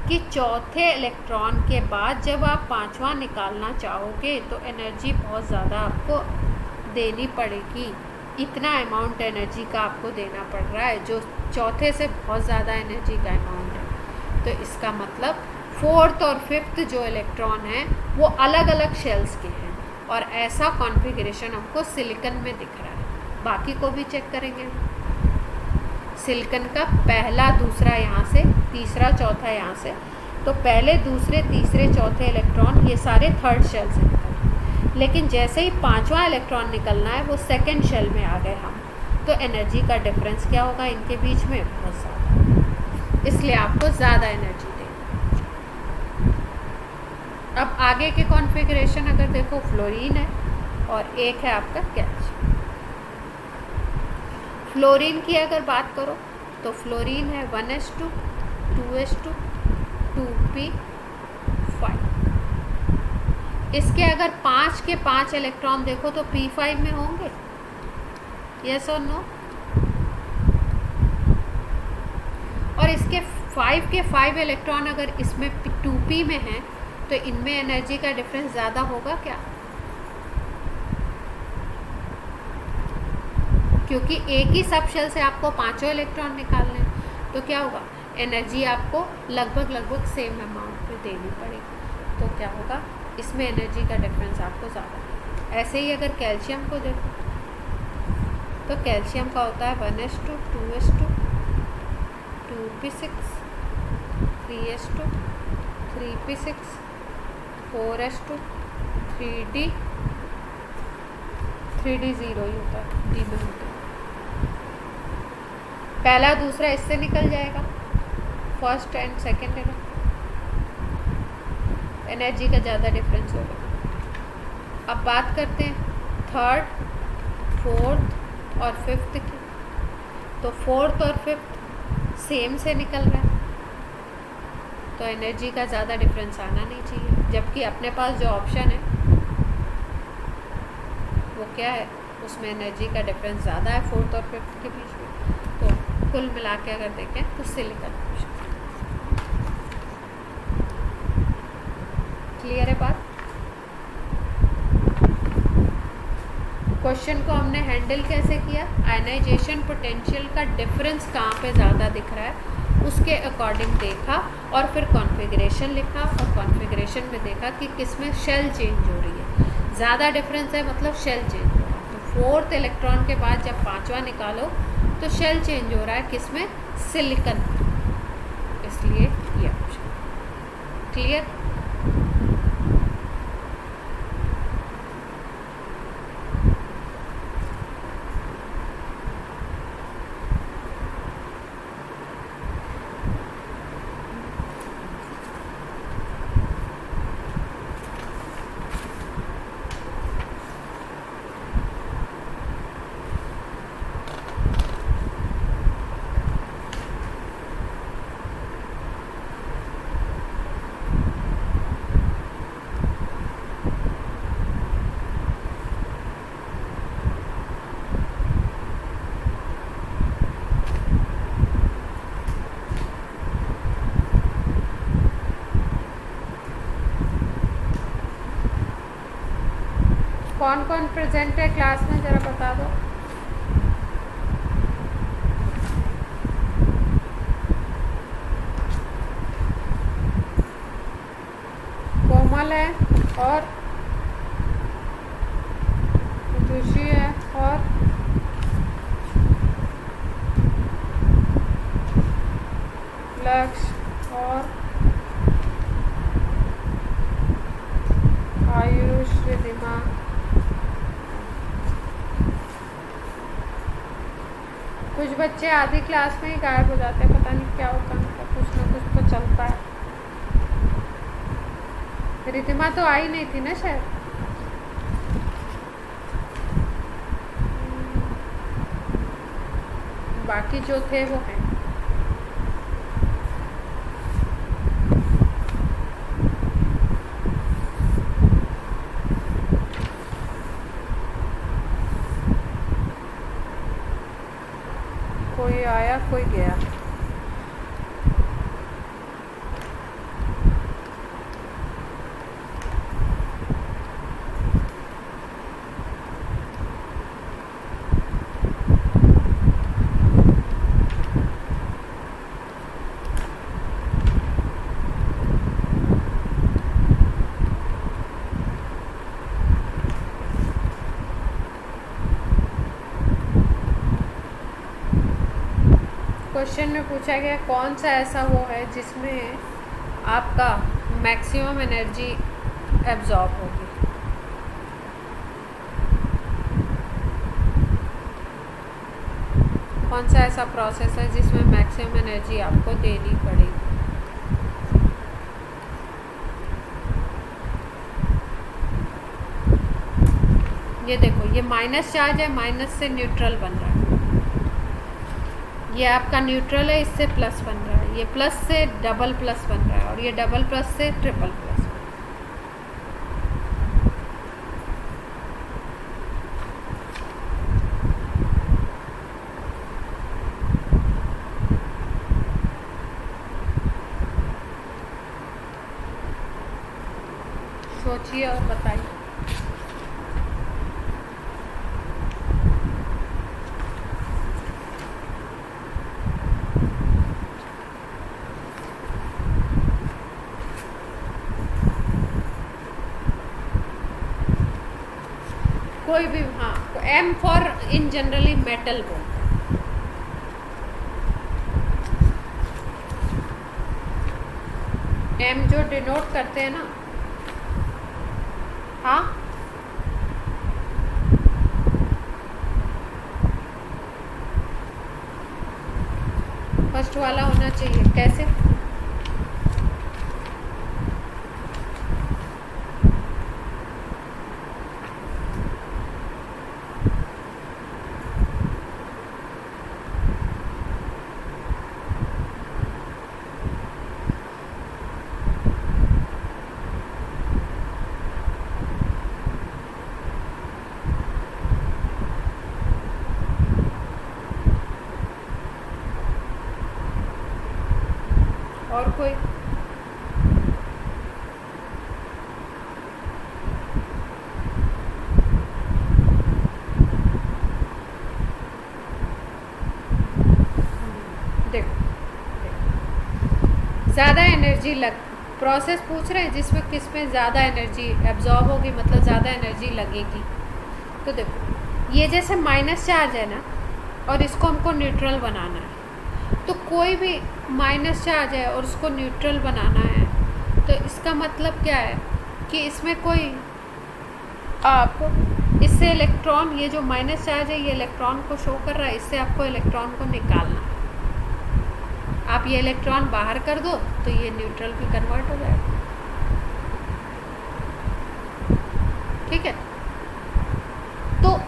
कि चौथे इलेक्ट्रॉन के बाद जब आप पांचवा निकालना चाहोगे तो एनर्जी बहुत ज़्यादा आपको देनी पड़ेगी। इतना अमाउंट एनर्जी का आपको देना पड़ रहा है, जो चौथे से बहुत ज़्यादा एनर्जी का अमाउंट है। तो इसका मतलब फोर्थ और फिफ्थ जो इलेक्ट्रॉन हैं वो अलग अलग शेल्स के हैं, और ऐसा कॉन्फ़िगरेशन हमको सिलिकॉन में दिख रहा है। बाकी को भी चेक करेंगे। सिलिकॉन का पहला, दूसरा यहाँ से, तीसरा, चौथा यहाँ से, तो पहले, दूसरे, तीसरे, चौथे इलेक्ट्रॉन ये सारे थर्ड शेल से निकल रहे। लेकिन जैसे ही पांचवा इलेक्ट्रॉन निकलना है वो सेकंड शेल में आ गए हम, तो एनर्जी का डिफरेंस क्या होगा इनके बीच में? बहुत ज़्यादा, इसलिए आपको ज़्यादा एनर्जी देगी। अब आगे के कॉन्फ़िगरेशन अगर देखो, फ्लोरीन है और एक है आपका कैल्शियम। फ्लोरीन की अगर बात करो तो फ्लोरीन है 1s2 2s2 2p5। इसके अगर 5 के 5 इलेक्ट्रॉन देखो तो p5 में होंगे, यस और नो। और इसके 5 के 5 इलेक्ट्रॉन अगर इसमें 2p में हैं तो इनमें एनर्जी का डिफरेंस ज़्यादा होगा क्या? क्योंकि एक ही सब शेल से आपको 5 इलेक्ट्रॉन निकालने हैं, तो क्या होगा, एनर्जी आपको लगभग सेम अमाउंट में देनी पड़ेगी। तो क्या होगा, इसमें एनर्जी का डिफरेंस आपको ज़्यादा। ऐसे ही अगर कैल्शियम को देखो तो कैल्शियम का होता है 1s2 2s2 2p6 3s2 3p6 4s2 3d 0 ही होता है, डी में होता है। पहला दूसरा इससे निकल जाएगा, फर्स्ट एंड सेकेंड है ना, एनर्जी का ज़्यादा डिफरेंस होगा। अब बात करते हैं थर्ड, फोर्थ और फिफ्थ की। तो फोर्थ और फिफ्थ सेम से निकल रहा है, तो एनर्जी का ज़्यादा डिफरेंस आना नहीं चाहिए। जबकि अपने पास जो ऑप्शन है वो क्या है, उसमें एनर्जी का डिफरेंस ज़्यादा है फोर्थ और फिफ्थ के बीच में। तो कुल मिला के अगर देखें तो सिलिकॉन ऑप्शन। क्लियर है बात? क्वेश्चन को हमने हैंडल कैसे किया, आयनाइजेशन पोटेंशियल का डिफरेंस कहाँ पे ज़्यादा दिख रहा है उसके अकॉर्डिंग देखा, और फिर कॉन्फ़िगरेशन लिखा, और कॉन्फ़िगरेशन में देखा कि किस में शेल चेंज हो रही है। ज़्यादा डिफरेंस है मतलब शेल चेंज हो रहा है। तो फोर्थ इलेक्ट्रॉन के बाद जब 5वां निकालो तो शेल चेंज हो रहा है, किस में, सिलिकॉन। इसलिए ये ऑप्शन। क्लियर? कौन कौन प्रेजेंट है क्लास में, ज़रा बता दो। कोमल है और जोशी है और लक्ष्य और आयुष, रिधिमा। कुछ बच्चे आधी क्लास में ही गायब हो जाते हैं, पता नहीं क्या होता है, मतलब कुछ ना कुछ तो चलता है। रिधिमा तो आई नहीं थी ना शायद। बाकी जो थे वो हैं। कोई आया कोई गया। क्वेश्चन में पूछा गया कौन सा ऐसा वो है जिसमें आपका मैक्सिमम एनर्जी एब्जॉर्ब होगी। कौन सा ऐसा प्रोसेस है जिसमें मैक्सिमम एनर्जी आपको देनी पड़ेगी। ये देखो, ये माइनस चार्ज है, माइनस से न्यूट्रल बन रहा है। ये आपका न्यूट्रल है, इससे प्लस बन रहा है, ये प्लस से डबल प्लस बन रहा है और ये डबल प्लस से ट्रिपल प्लस। सोचिए और बताइए। कोई भी, हाँ, M for in generally metal बोलते हैं, एम जो डिनोट करते हैं ना, हाँ, फर्स्ट वाला होना चाहिए। कैसे? और कोई? देखो, ज़्यादा एनर्जी लग, प्रोसेस पूछ रहे हैं जिसमें किस में ज़्यादा एनर्जी एब्जॉर्ब होगी, मतलब ज़्यादा एनर्जी लगेगी। तो देखो, ये जैसे माइनस चार्ज है ना, और इसको हमको न्यूट्रल बनाना है, तो कोई भी माइनस चार्ज है और उसको न्यूट्रल बनाना है, तो इसका मतलब क्या है कि इसमें कोई, आप इससे इलेक्ट्रॉन, ये जो माइनस चार्ज है ये इलेक्ट्रॉन को शो कर रहा है, इससे आपको इलेक्ट्रॉन को निकालना है। आप ये इलेक्ट्रॉन बाहर कर दो तो ये न्यूट्रल में कन्वर्ट हो जाएगा। ठीक है, तो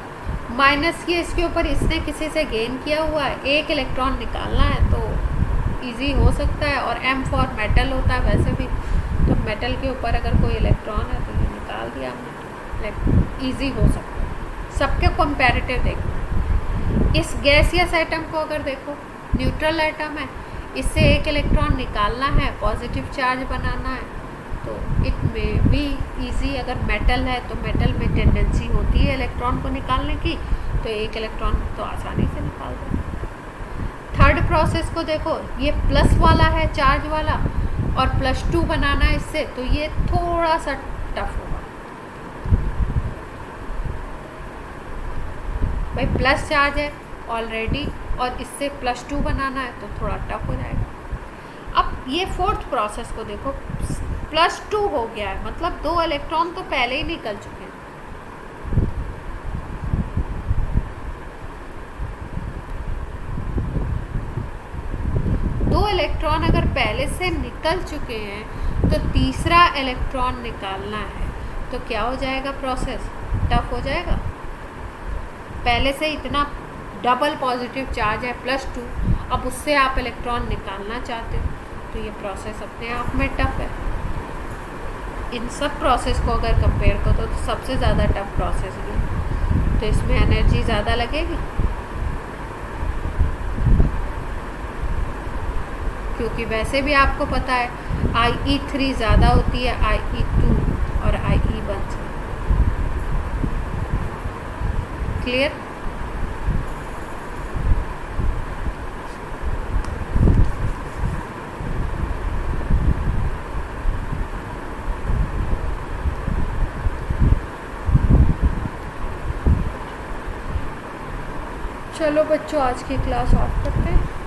माइनस ये इसके ऊपर इसने किसी से गेन किया हुआ है, एक इलेक्ट्रॉन निकालना है तो इजी हो सकता है। और एम फॉर मेटल होता है वैसे भी, तो मेटल के ऊपर अगर कोई इलेक्ट्रॉन है तो ये निकाल दिया हमने, इजी हो सकता है। सबके कंपैरेटिव देखो, इस गैसियस एटम को अगर देखो, न्यूट्रल एटम है, इससे एक इलेक्ट्रॉन निकालना है, पॉजिटिव चार्ज बनाना है, तो इट में भी इजी। अगर मेटल है तो मेटल में टेंडेंसी होती है इलेक्ट्रॉन को निकालने की, तो एक इलेक्ट्रॉन तो आसानी से निकाल दो। थर्ड प्रोसेस को देखो, ये प्लस वाला है चार्ज वाला और +2 बनाना है इससे, तो ये थोड़ा सा टफ होगा भाई, प्लस चार्ज है ऑलरेडी और इससे +2 बनाना है तो थोड़ा टफ हो जाएगा। अब ये फोर्थ प्रोसेस को देखो, +2 हो गया है, मतलब 2 इलेक्ट्रॉन तो पहले ही निकल चुके हैं। दो इलेक्ट्रॉन अगर पहले से निकल चुके हैं तो तीसरा इलेक्ट्रॉन निकालना है, तो क्या हो जाएगा प्रोसेस? टफ हो जाएगा। पहले से इतना डबल पॉजिटिव चार्ज है +2, अब उससे आप इलेक्ट्रॉन निकालना चाहते हो, तो ये प्रोसेस अपने आप में टफ है। इन सब प्रोसेस को अगर कंपेयर करो तो सबसे ज़्यादा टफ प्रोसेस है, तो इसमें एनर्जी ज़्यादा लगेगी, क्योंकि वैसे भी आपको पता है IE3 ज़्यादा होती है IE2 और IE1 से। क्लियर? चलो बच्चों, आज की क्लास ऑफ करते हैं।